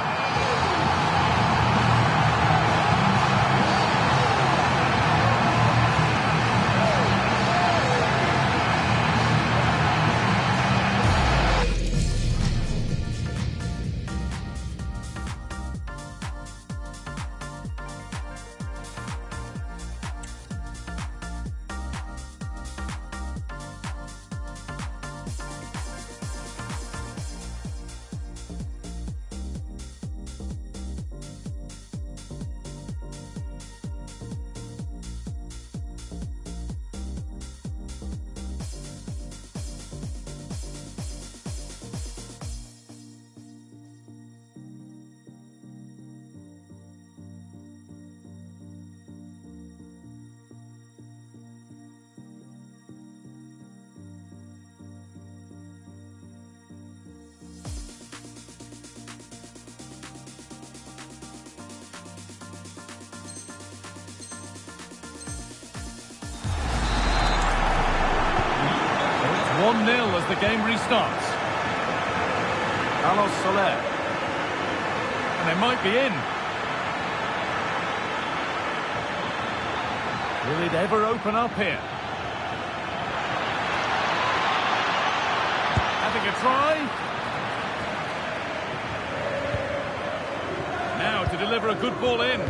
It's 1-0 as the game restarts. Carlos Soler. And they might be in. Will it ever open up here? Having a try. Now to deliver a good ball in.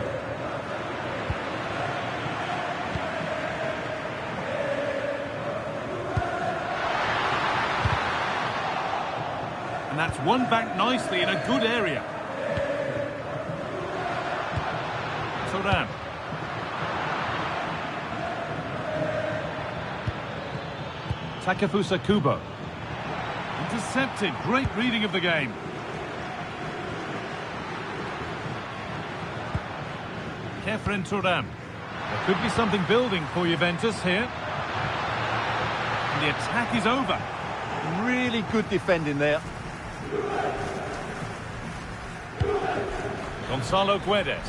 And that's won back nicely in a good area. Turan. Takefusa Kubo. Intercepted. Great reading of the game. Kefren Turan. There could be something building for Juventus here. And the attack is over. Really good defending there. Gonzalo Guedes.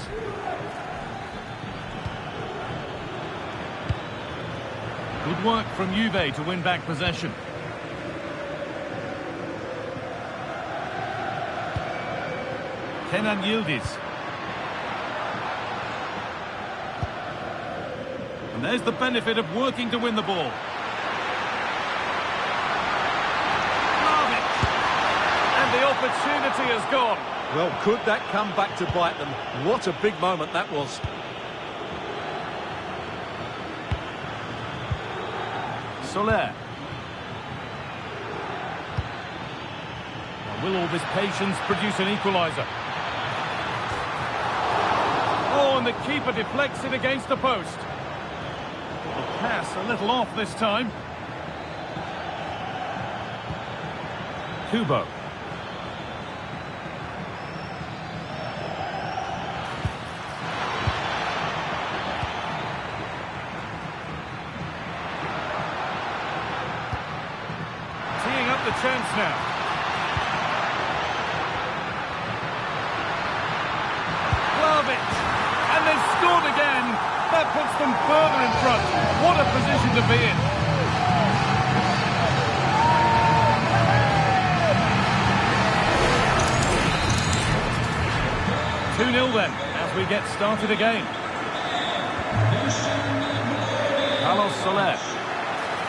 Good work from Juve to win back possession. Kenan Yildiz. And there's the benefit of working to win the ball. And the opportunity has gone. Well, could that come back to bite them? What a big moment that was. Soler. Now, will all this patience produce an equaliser? Oh, and the keeper deflects it against the post. The pass a little off this time. Kubo. Teeing up the chance now. Vlahovic. And they've scored again. That puts them further in front. What a position to be in. 2-0 then, as we get started again. Carlos Soler.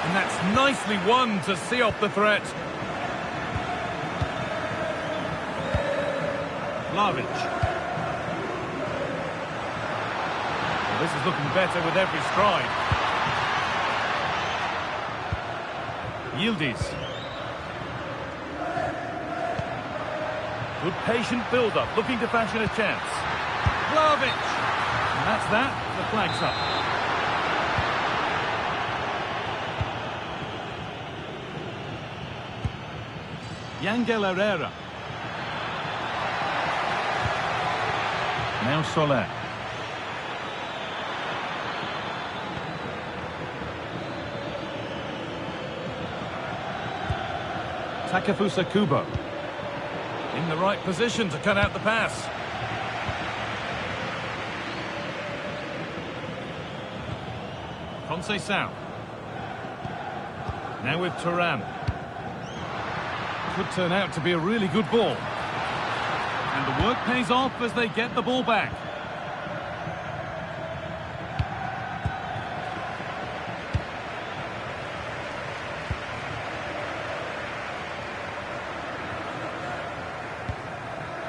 And that's nicely won to see off the threat. Vlahovic. Well, this is looking better with every stride. Yildiz. Good patient build-up, looking to fashion a chance. Vlahovic! And that's that, the flag's up. Yangel Herrera. Now Soler. Takefusa Kubo. In the right position to cut out the pass. Conceição. Now with Thuram. Could turn out to be a really good ball. And the work pays off as they get the ball back.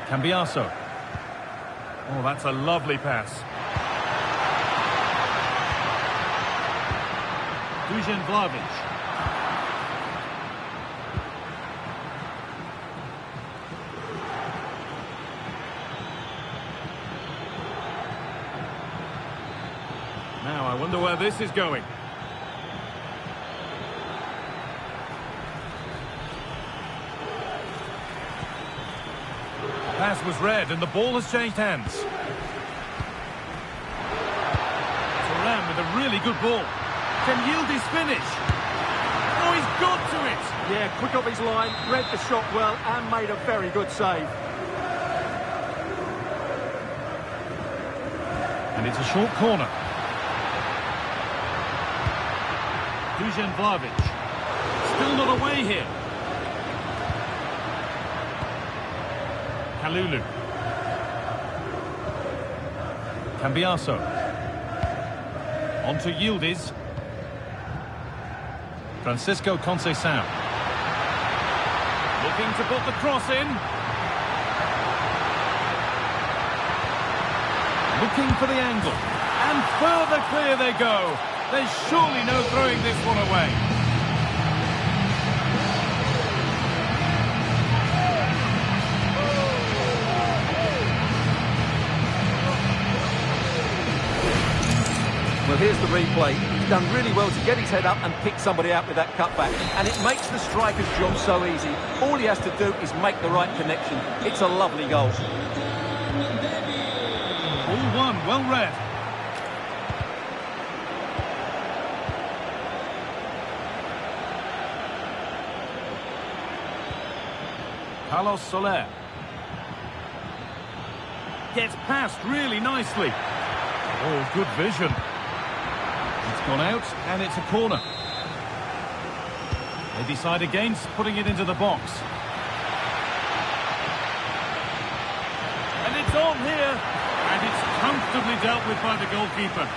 Cambiaso. Oh, that's a lovely pass. Dusan Vlahovic. Now, I wonder where this is going. Pass was read and the ball has changed hands. Thuram with a really good ball. Can Yildiz finish? Oh, he's got to it! Yeah, quick off his line, read the shot well and made a very good save. And it's a short corner. Dusan Vlahovic. Still not away here. Kalulu. Cambiaso. On to Yildiz. Francisco Conceição. Looking to put the cross in. Looking for the angle. And further clear they go. There's surely no throwing this one away. Well, here's the replay. He's done really well to get his head up and pick somebody out with that cutback. And it makes the striker's job so easy. All he has to do is make the right connection. It's a lovely goal. All one, well read. Carlos Soler. Gets past really nicely. Oh, good vision. It's gone out, and it's a corner. They decide against putting it into the box. And it's on here, and it's comfortably dealt with by the goalkeeper.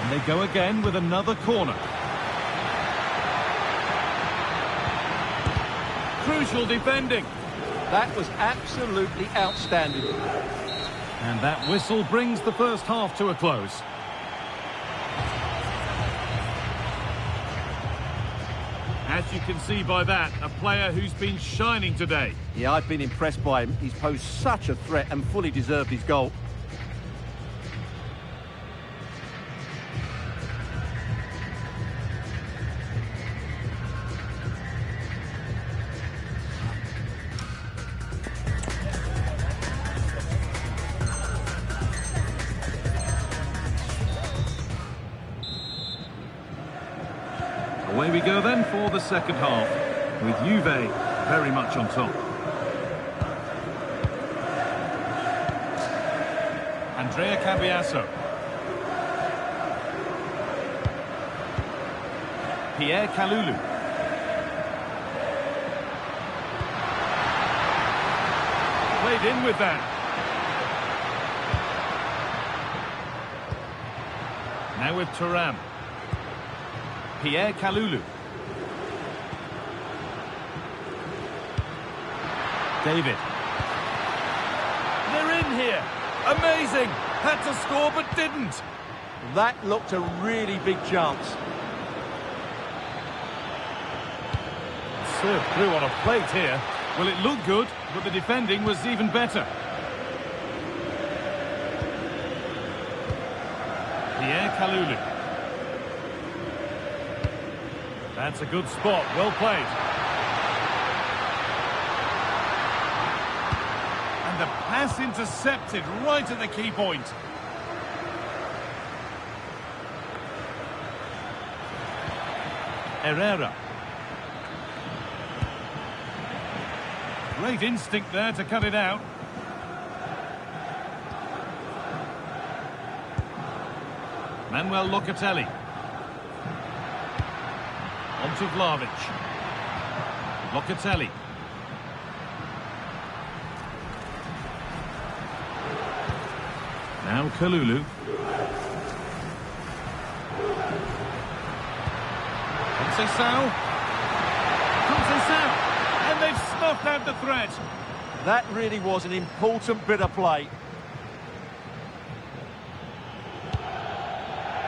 And they go again with another corner. Crucial defending. That was absolutely outstanding. And that whistle brings the first half to a close. As you can see by that, a player who's been shining today. Yeah, I've been impressed by him. He's posed such a threat and fully deserved his goal. Away we go then for the second half, with Juve very much on top. Andrea Cambiaso. Pierre Kalulu. Played in with that. Now with Thuram. Pierre Kalulu. David. They're in here. Amazing. Had to score but didn't. That looked a really big chance. Served through on a plate here. Well, it looked good, but the defending was even better. Pierre Kalulu. That's a good spot. Well played. And the pass intercepted right at the key point. Herrera. Great instinct there to cut it out. Manuel Locatelli. On to Vlahovic. Locatelli. Now Kalulu. Conceição. And they've snuffed out the threat. That really was an important bit of play.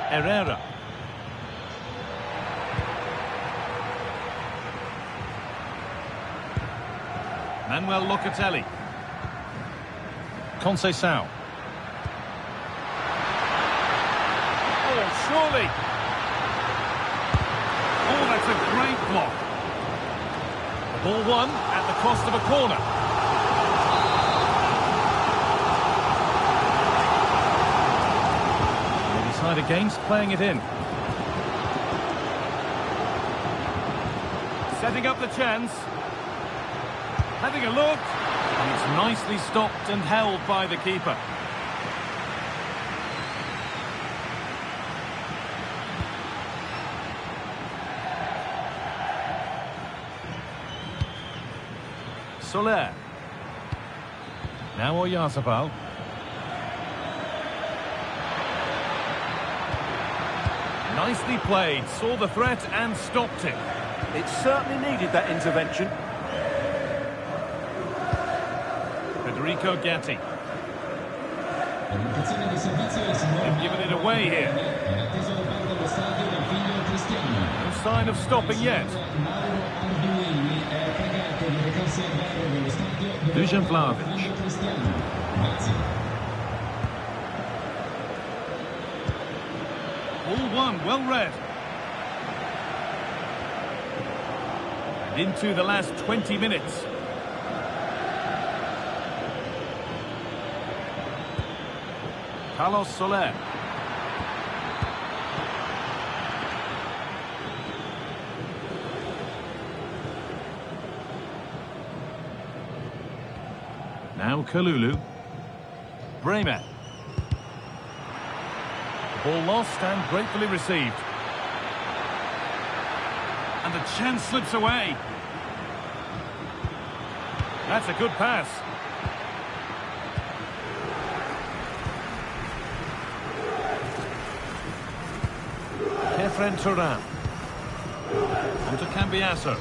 Herrera. Manuel Locatelli. Conceição. Oh, surely. Oh, that's a great block. Ball won at the cost of a corner. They decide against playing it in. Setting up the chance. Having a look. And it's nicely stopped and held by the keeper. Soler. Now Oyarzabal. Nicely played, saw the threat and stopped it. It certainly needed that intervention. Federico Gatti. They've given it away here. No sign of stopping yet. Dusan Vlahovic. All one, well read. And into the last 20 minutes. Carlos Soler. Now Kalulu. Bremer. Ball lost and gratefully received. And the chance slips away. That's a good pass. Kefren Thuram. On to Cambiasso.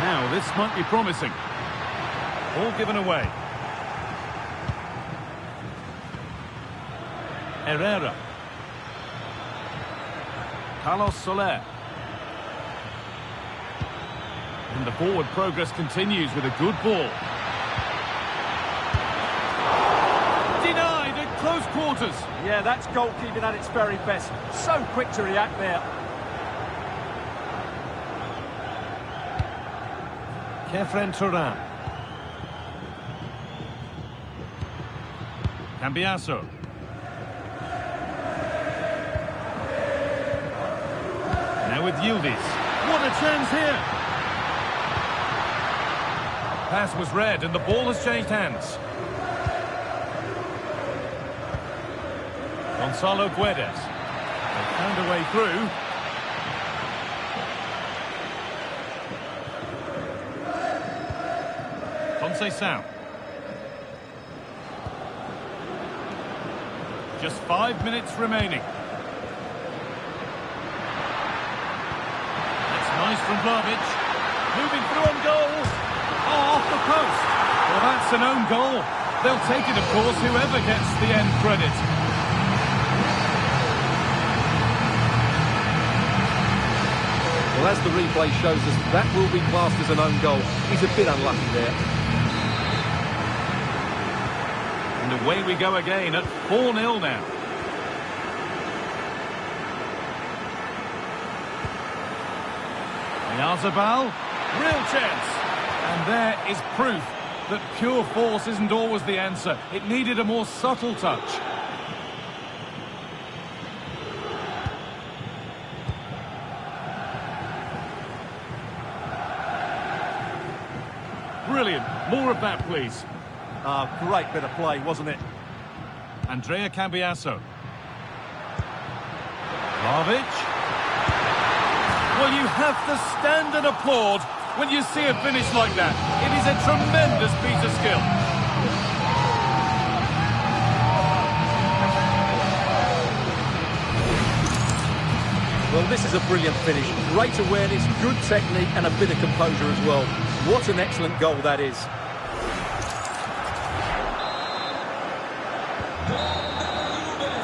Now this might be promising. All given away. Herrera. Carlos Soler. And the forward progress continues with a good ball. Denied at close quarters. Yeah, that's goalkeeping at its very best. So quick to react there. Kefren Thuram. Cambiasso. Now with Yildiz. What a chance here! Pass was read and the ball has changed hands. Gonzalo Guedes. They found a way through. Conceição. Just 5 minutes remaining. That's nice from Vlahovic. Moving through on goal. Oh, off the post. Well, that's an own goal. They'll take it, of course, whoever gets the end credit. Well, as the replay shows us, that will be classed as an own goal. He's a bit unlucky there. And away we go again at 4-0 now. Yazabal, real chance. And there is proof that pure force isn't always the answer. It needed a more subtle touch. Brilliant. More of that, please. Great bit of play, wasn't it? Andrea Cambiasso. Vlahovic. Well, you have to stand and applaud when you see a finish like that. It is a tremendous piece of skill. Well, this is a brilliant finish. Great awareness, good technique and a bit of composure as well. What an excellent goal that is.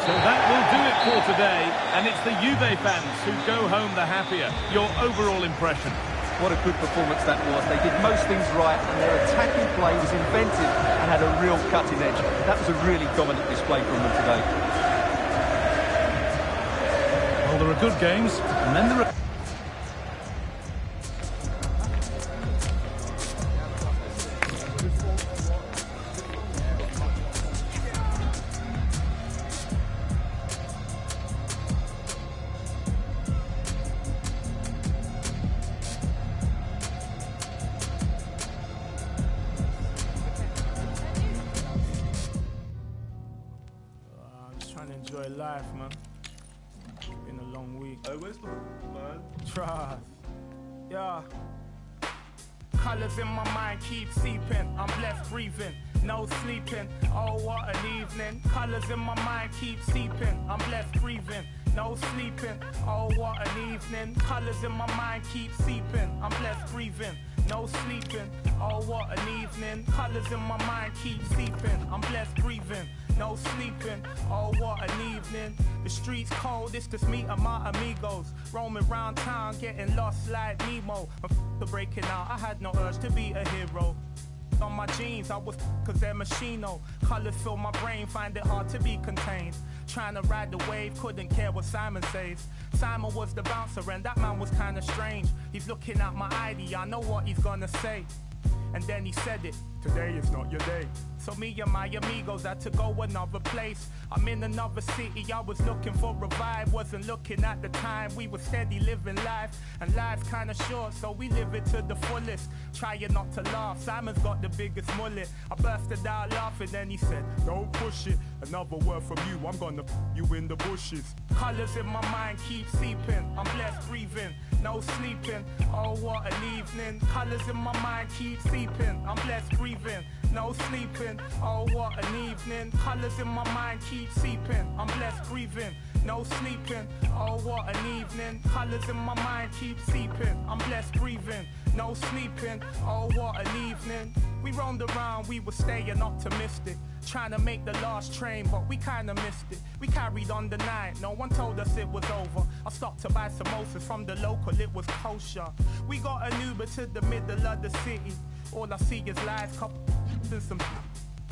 So that will do it for today, and it's the Juve fans who go home the happier. Your overall impression? What a good performance that was. They did most things right and their attacking play was inventive and had a real cutting edge. That was a really dominant display from them today. Well, there are good games, and then there are... Enjoy life, man. Been a long week. Hey, where's the man? Trust. Yeah. Colors in my mind keep seeping. I'm blessed breathing, no sleeping. Oh, what an evening. Colors in my mind keep seeping. I'm blessed breathing, no sleeping. Oh, what an evening. Colors in my mind keep seeping. I'm blessed breathing, no sleeping. Oh, what an evening. Colors in my mind keep seeping. I'm blessed breathing, no sleeping. Oh, what an evening. The streets cold, it's just me and my amigos. Roaming round town, getting lost like Nemo. I'm breaking out, I had no urge to be a hero. On my jeans, I was cause they're machino. Colors fill my brain, find it hard to be contained. Trying to ride the wave, couldn't care what Simon says. Simon was the bouncer and that man was kinda strange. He's looking at my ID, I know what he's gonna say. And then he said it, today is not your day. So me and my amigos had to go another place. I'm in another city, I was looking for a vibe. Wasn't looking at the time, we were steady living life. And life's kinda short, so we live it to the fullest. Trying not to laugh, Simon's got the biggest mullet. I bursted out laughing, then he said, don't push it. Another word from you, I'm gonna you in the bushes. Colors in my mind keep seeping, I'm blessed breathing, no sleeping. Oh, what an evening. Colors in my mind keep seeping, I'm blessed breathing, no sleeping. Oh, what an evening. Colors in my mind keep seeping, I'm blessed breathing, no sleeping. Oh, what an evening. Colors in my mind keep seeping, I'm blessed breathing, no sleeping. Oh, what an evening. We roamed around, we were staying optimistic, trying to make the last train, but we kinda missed it. We carried on the night, no one told us it was over. I stopped to buy samosas from the local, it was kosher. We got an Uber to the middle of the city. All I see is lights, couple and some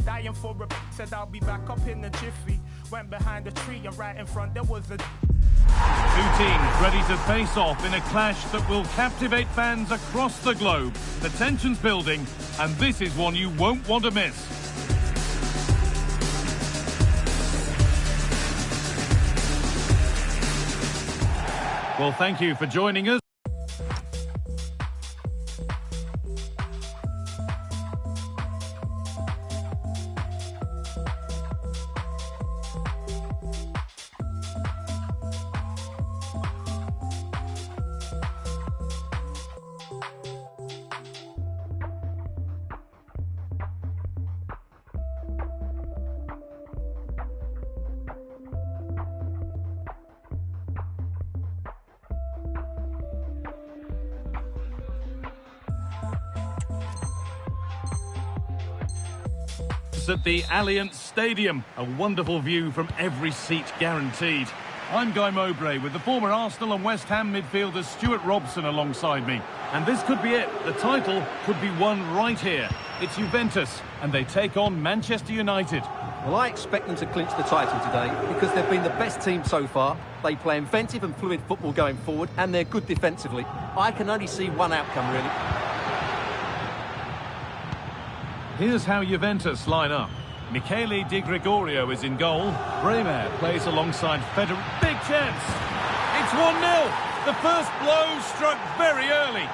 dying for a said I'll be back up in the jiffy. Went behind a tree and right in front there was a... Two teams ready to face off in a clash that will captivate fans across the globe. The tension's building, and this is one you won't want to miss. Well, thank you for joining us. us at the Allianz Stadium. A wonderful view from every seat guaranteed. I'm Guy Mowbray with the former Arsenal and West Ham midfielder Stuart Robson alongside me. And this could be it. The title could be won right here. It's Juventus, and they take on Manchester United. Well, I expect them to clinch the title today because they've been the best team so far. They play inventive and fluid football going forward, and they're good defensively. I can only see one outcome, really. Here's how Juventus line up. Michele Di Gregorio is in goal. Bremer plays alongside Federer. Big chance! It's 1-0! The first blow struck very early.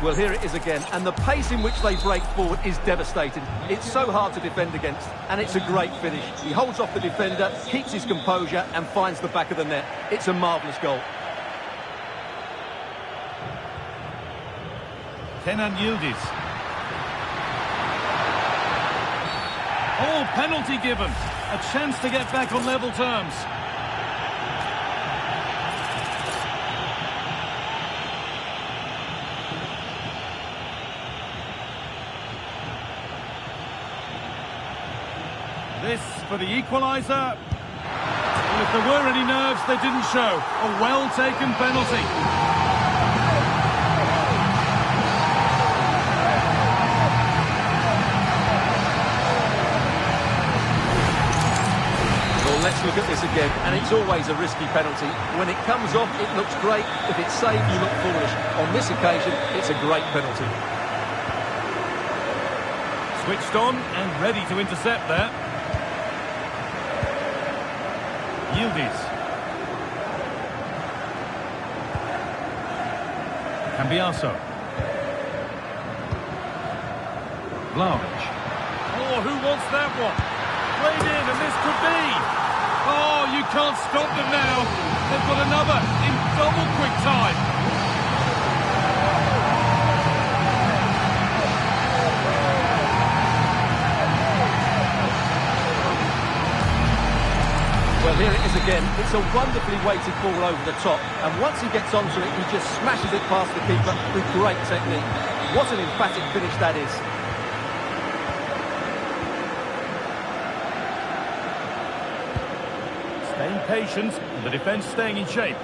Well, here it is again, and the pace in which they break forward is devastating. It's so hard to defend against, and it's a great finish. He holds off the defender, keeps his composure, and finds the back of the net. It's a marvellous goal. Kenan Yildiz. Oh, penalty given. A chance to get back on level terms. This for the equaliser. Well, if there were any nerves, they didn't show. A well-taken penalty. Well, let's look at this again, and it's always a risky penalty. When it comes off, it looks great. If it's saved, you look foolish. On this occasion, it's a great penalty. Switched on and ready to intercept there. Yildiz. Cambiaso. Vlahovic. Oh, who wants that one? Played in, and this could be. Oh, you can't stop them now. They've got another in double quick time. Well, here it is again. It's a wonderfully weighted ball over the top. And once he gets onto it, he just smashes it past the keeper with great technique. What an emphatic finish that is. Staying patient, and the defence staying in shape.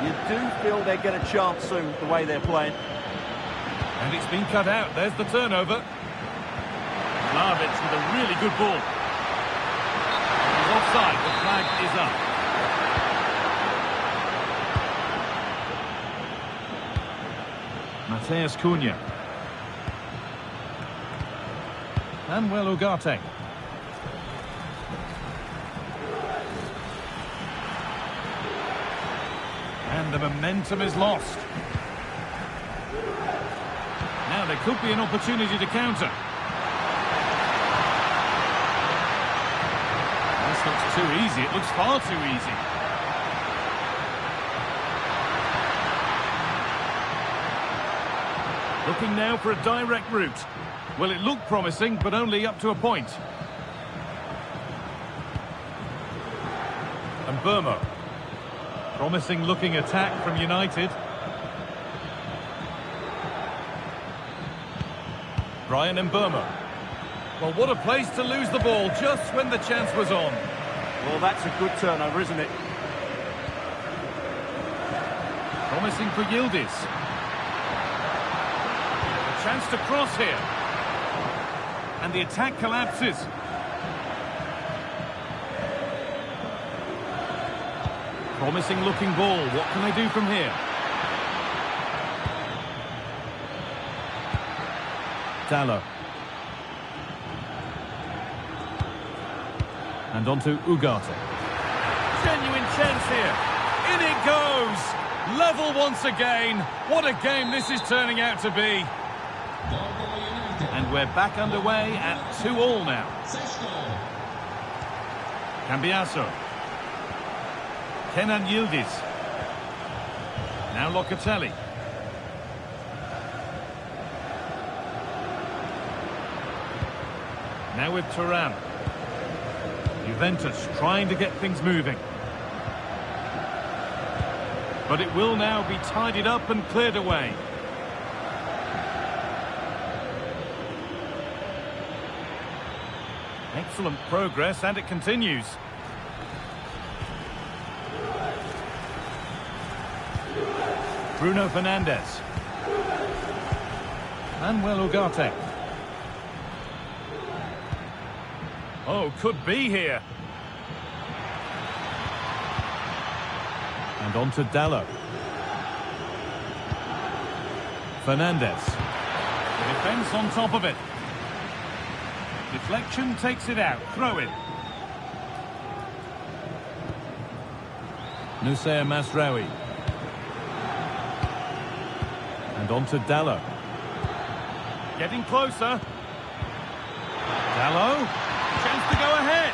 You do feel they get a chance soon, the way they're playing. And it's been cut out. There's the turnover. Vlahovic with a really good ball. Offside, the flag is up. Mateus Cunha. Manuel Ugarte. And the momentum is lost. Now there could be an opportunity to counter. Looks too easy. It looks far too easy. Looking now for a direct route. Well, it looked promising, but only up to a point. And Burmo. Promising looking attack from United. Brian and Burmo. Well, what a place to lose the ball just when the chance was on. Well, that's a good turnover, isn't it? Promising for Yildiz. A chance to cross here. And the attack collapses. Promising looking ball. What can they do from here? Dallo. And on to Ugarte. Genuine chance here. In it goes. Level once again. What a game this is turning out to be. And we're back underway at 2-2 now. Cambiaso. Kenan Yildiz. Now Locatelli. Now with Thuram. Juventus trying to get things moving. But it will now be tidied up and cleared away. Excellent progress, and it continues. Bruno Fernandes. Manuel Ugarte. Oh, could be here. And on to Dallo. Fernandes. The defence on top of it. Deflection takes it out. Throw in. Noussair Mazraoui. And on to Dallo. Getting closer. Dallo. Chance to go ahead.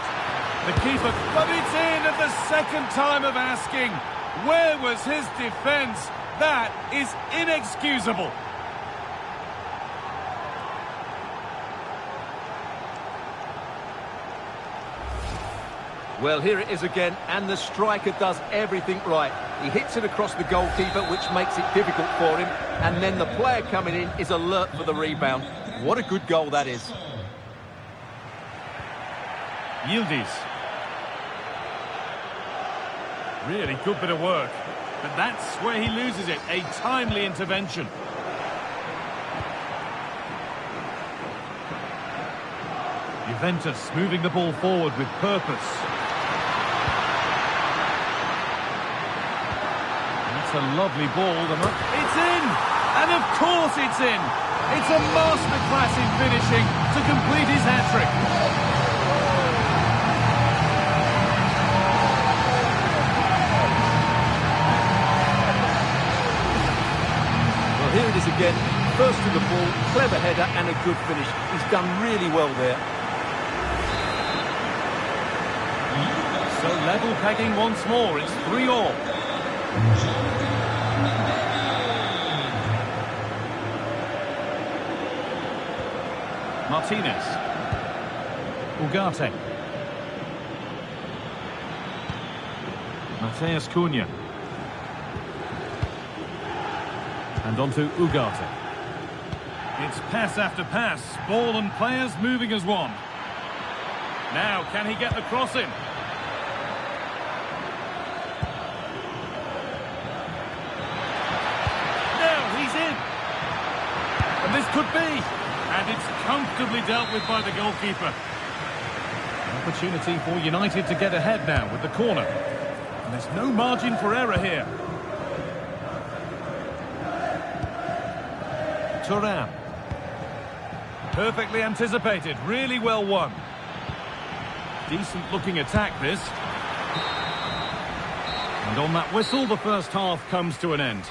The keeper, but it's in at the second time of asking. Where was his defence? That is inexcusable. Well, here it is again, and the striker does everything right. He hits it across the goalkeeper, which makes it difficult for him, and then the player coming in is alert for the rebound. What a good goal that is. Yildiz. Really good bit of work. But that's where he loses it. A timely intervention. Juventus moving the ball forward with purpose. That's a lovely ball. It's in! And of course it's in! It's a masterclass in finishing to complete his hat-trick. Here it is again, first to the ball, clever header and a good finish. He's done really well there. So level pegging once more, it's 3-3. Martinez. Ugarte. Mateus Cunha. And on to Ugarte. It's pass after pass. Ball and players moving as one. Now, can he get the cross in? Now, he's in. And this could be. And it's comfortably dealt with by the goalkeeper. An opportunity for United to get ahead now with the corner. And there's no margin for error here. Thuram. Perfectly anticipated, really well won. Decent looking attack this. And on that whistle, the first half comes to an end.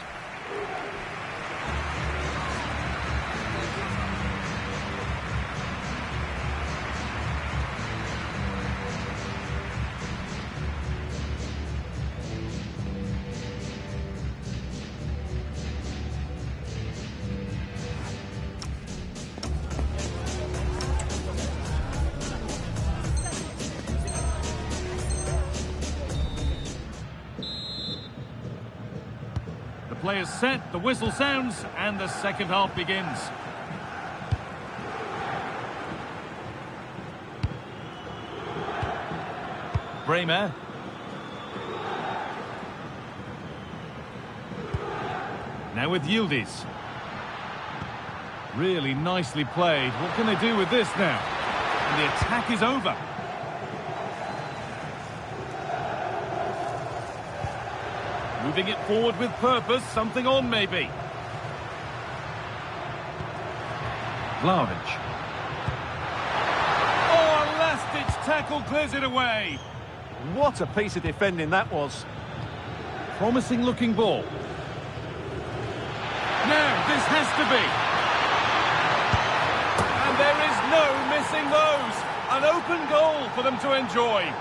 Players set, the whistle sounds, and the second half begins. Bremer. Now with Yildiz. Really nicely played. What can they do with this now? And the attack is over. Moving it forward with purpose, something on maybe. Vlahovic. Oh, a last-ditch tackle clears it away. What a piece of defending that was. Promising looking ball. Now, this has to be. And there is no missing those. An open goal for them to enjoy.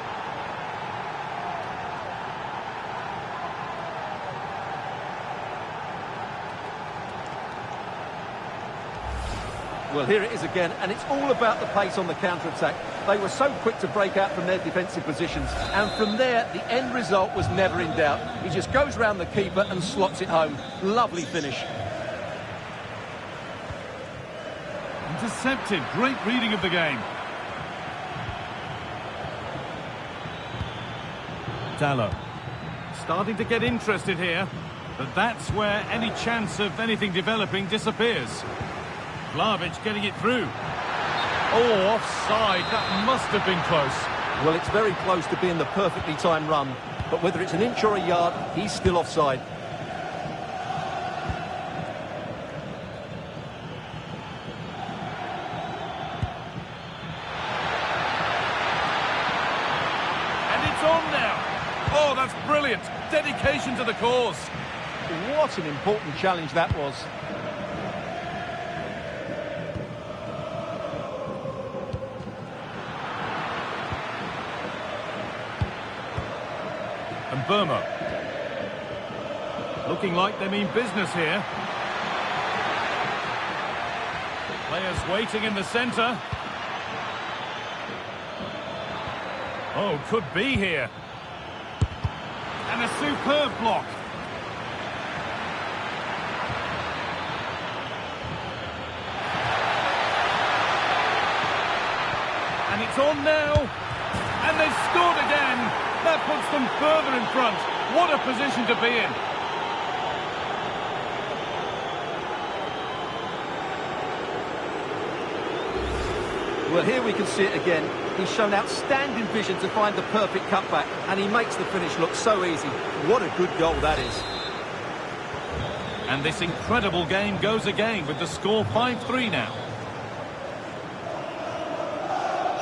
Well, here it is again, and it's all about the pace on the counter-attack. They were so quick to break out from their defensive positions, and from there, the end result was never in doubt. He just goes round the keeper and slots it home. Lovely finish. Intercepted. Great reading of the game. Duelos. Starting to get interested here, but that's where any chance of anything developing disappears. Vlahovic getting it through. Oh, offside. That must have been close. Well, it's very close to being the perfectly timed run, but whether it's an inch or a yard, he's still offside. Oh, that's brilliant. Dedication to the cause. What an important challenge that was. And Burma. Looking like they mean business here. Players waiting in the centre. Oh, could be here. And a superb block. And it's on now. And they've scored again. That puts them further in front. What a position to be in. Well, here we can see it again. He's shown outstanding vision to find the perfect cutback, and he makes the finish look so easy. What a good goal that is. And this incredible game goes again with the score 5-3 now.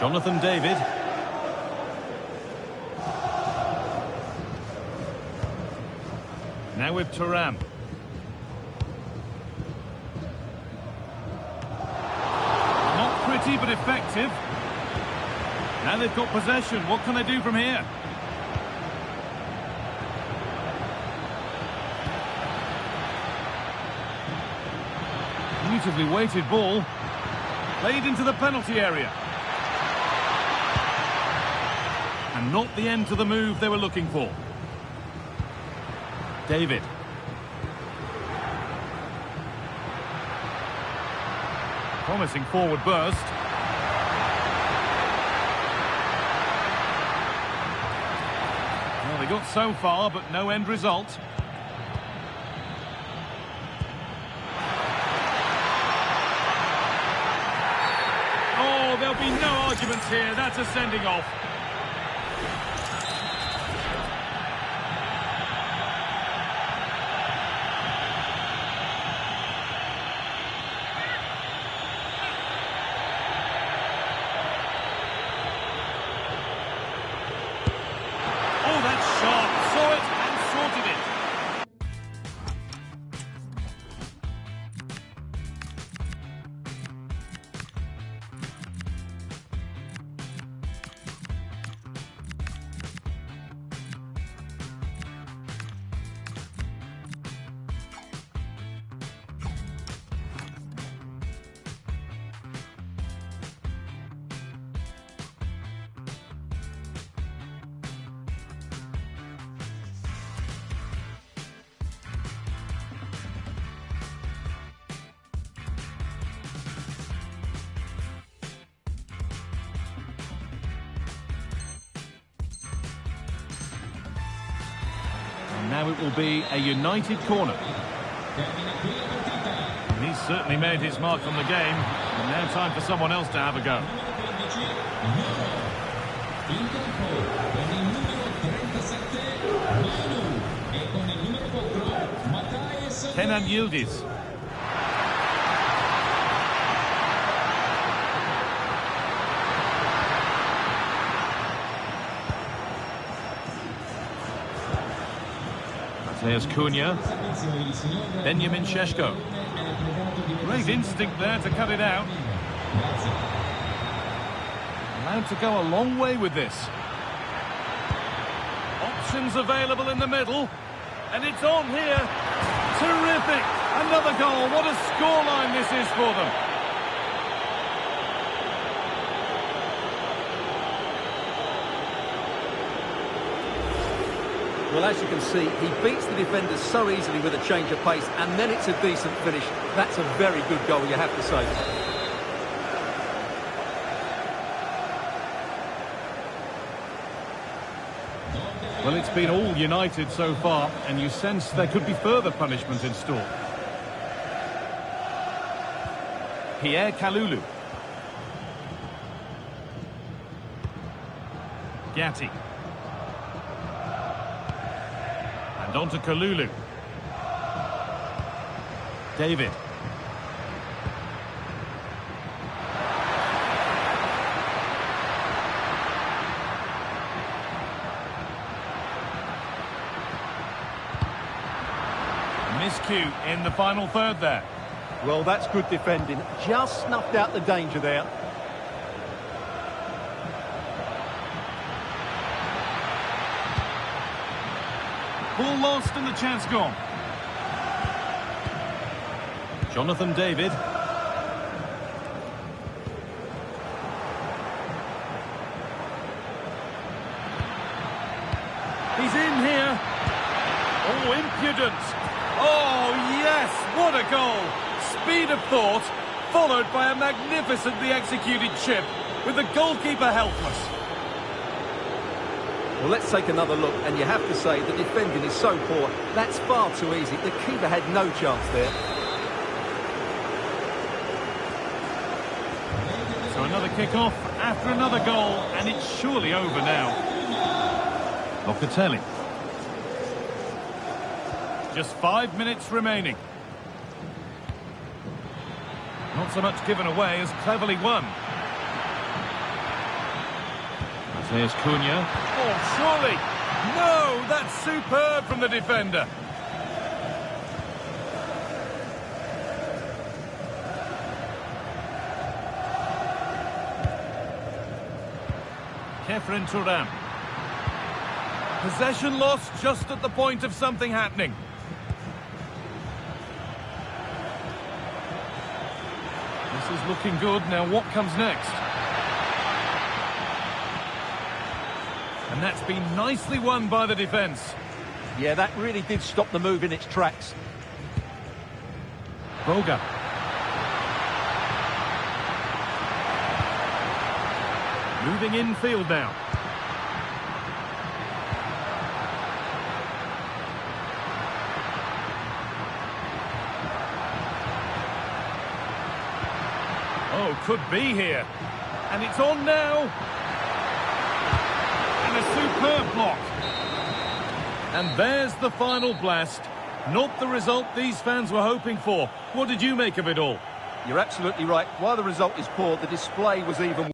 Jonathan David. Now with Thuram. Not pretty, but effective. Now they've got possession. What can they do from here? Beautifully weighted ball. Played into the penalty area. And not the end to the move they were looking for. David. Promising forward burst. Well, they got so far, but no end result. Oh, there'll be no arguments here. That's a sending off. Now it will be a United corner. And he's certainly made his mark on the game. And now time for someone else to have a go. Kenan Yildiz. There's Cunha. Benjamin Šeško. Great instinct there to cut it out. Allowed to go a long way with this. Options available in the middle. And it's on here. Terrific. Another goal. What a scoreline this is for them. Well, as you can see, he beats the defenders so easily with a change of pace, and then it's a decent finish. That's a very good goal, you have to say. Well, it's been all United so far, and you sense there could be further punishment in store. Pierre Kalulu. Gatti. And on to Kalulu. David. Miscue in the final third there. Well, that's good defending. Just snuffed out the danger there. Ball lost and the chance gone. Jonathan David. He's in here. Oh, impudent. Oh, yes, what a goal. Speed of thought, followed by a magnificently executed chip, with the goalkeeper helpless. Well, let's take another look, and you have to say the defending is so poor. That's far too easy. The keeper had no chance there. So another kick-off after another goal, and it's surely over now. Locatelli. Just 5 minutes remaining. Not so much given away as cleverly won. There's Cunha. Oh, surely. No, that's superb from the defender. Kefren Turan. Possession lost just at the point of something happening. This is looking good. Now what comes next? And that's been nicely won by the defence. Yeah, that really did stop the move in its tracks. Boga. Moving infield now. Oh, could be here. And it's on now. And a superb block. And there's the final blast. Not the result these fans were hoping for. What did you make of it all? You're absolutely right. While the result is poor, the display was even...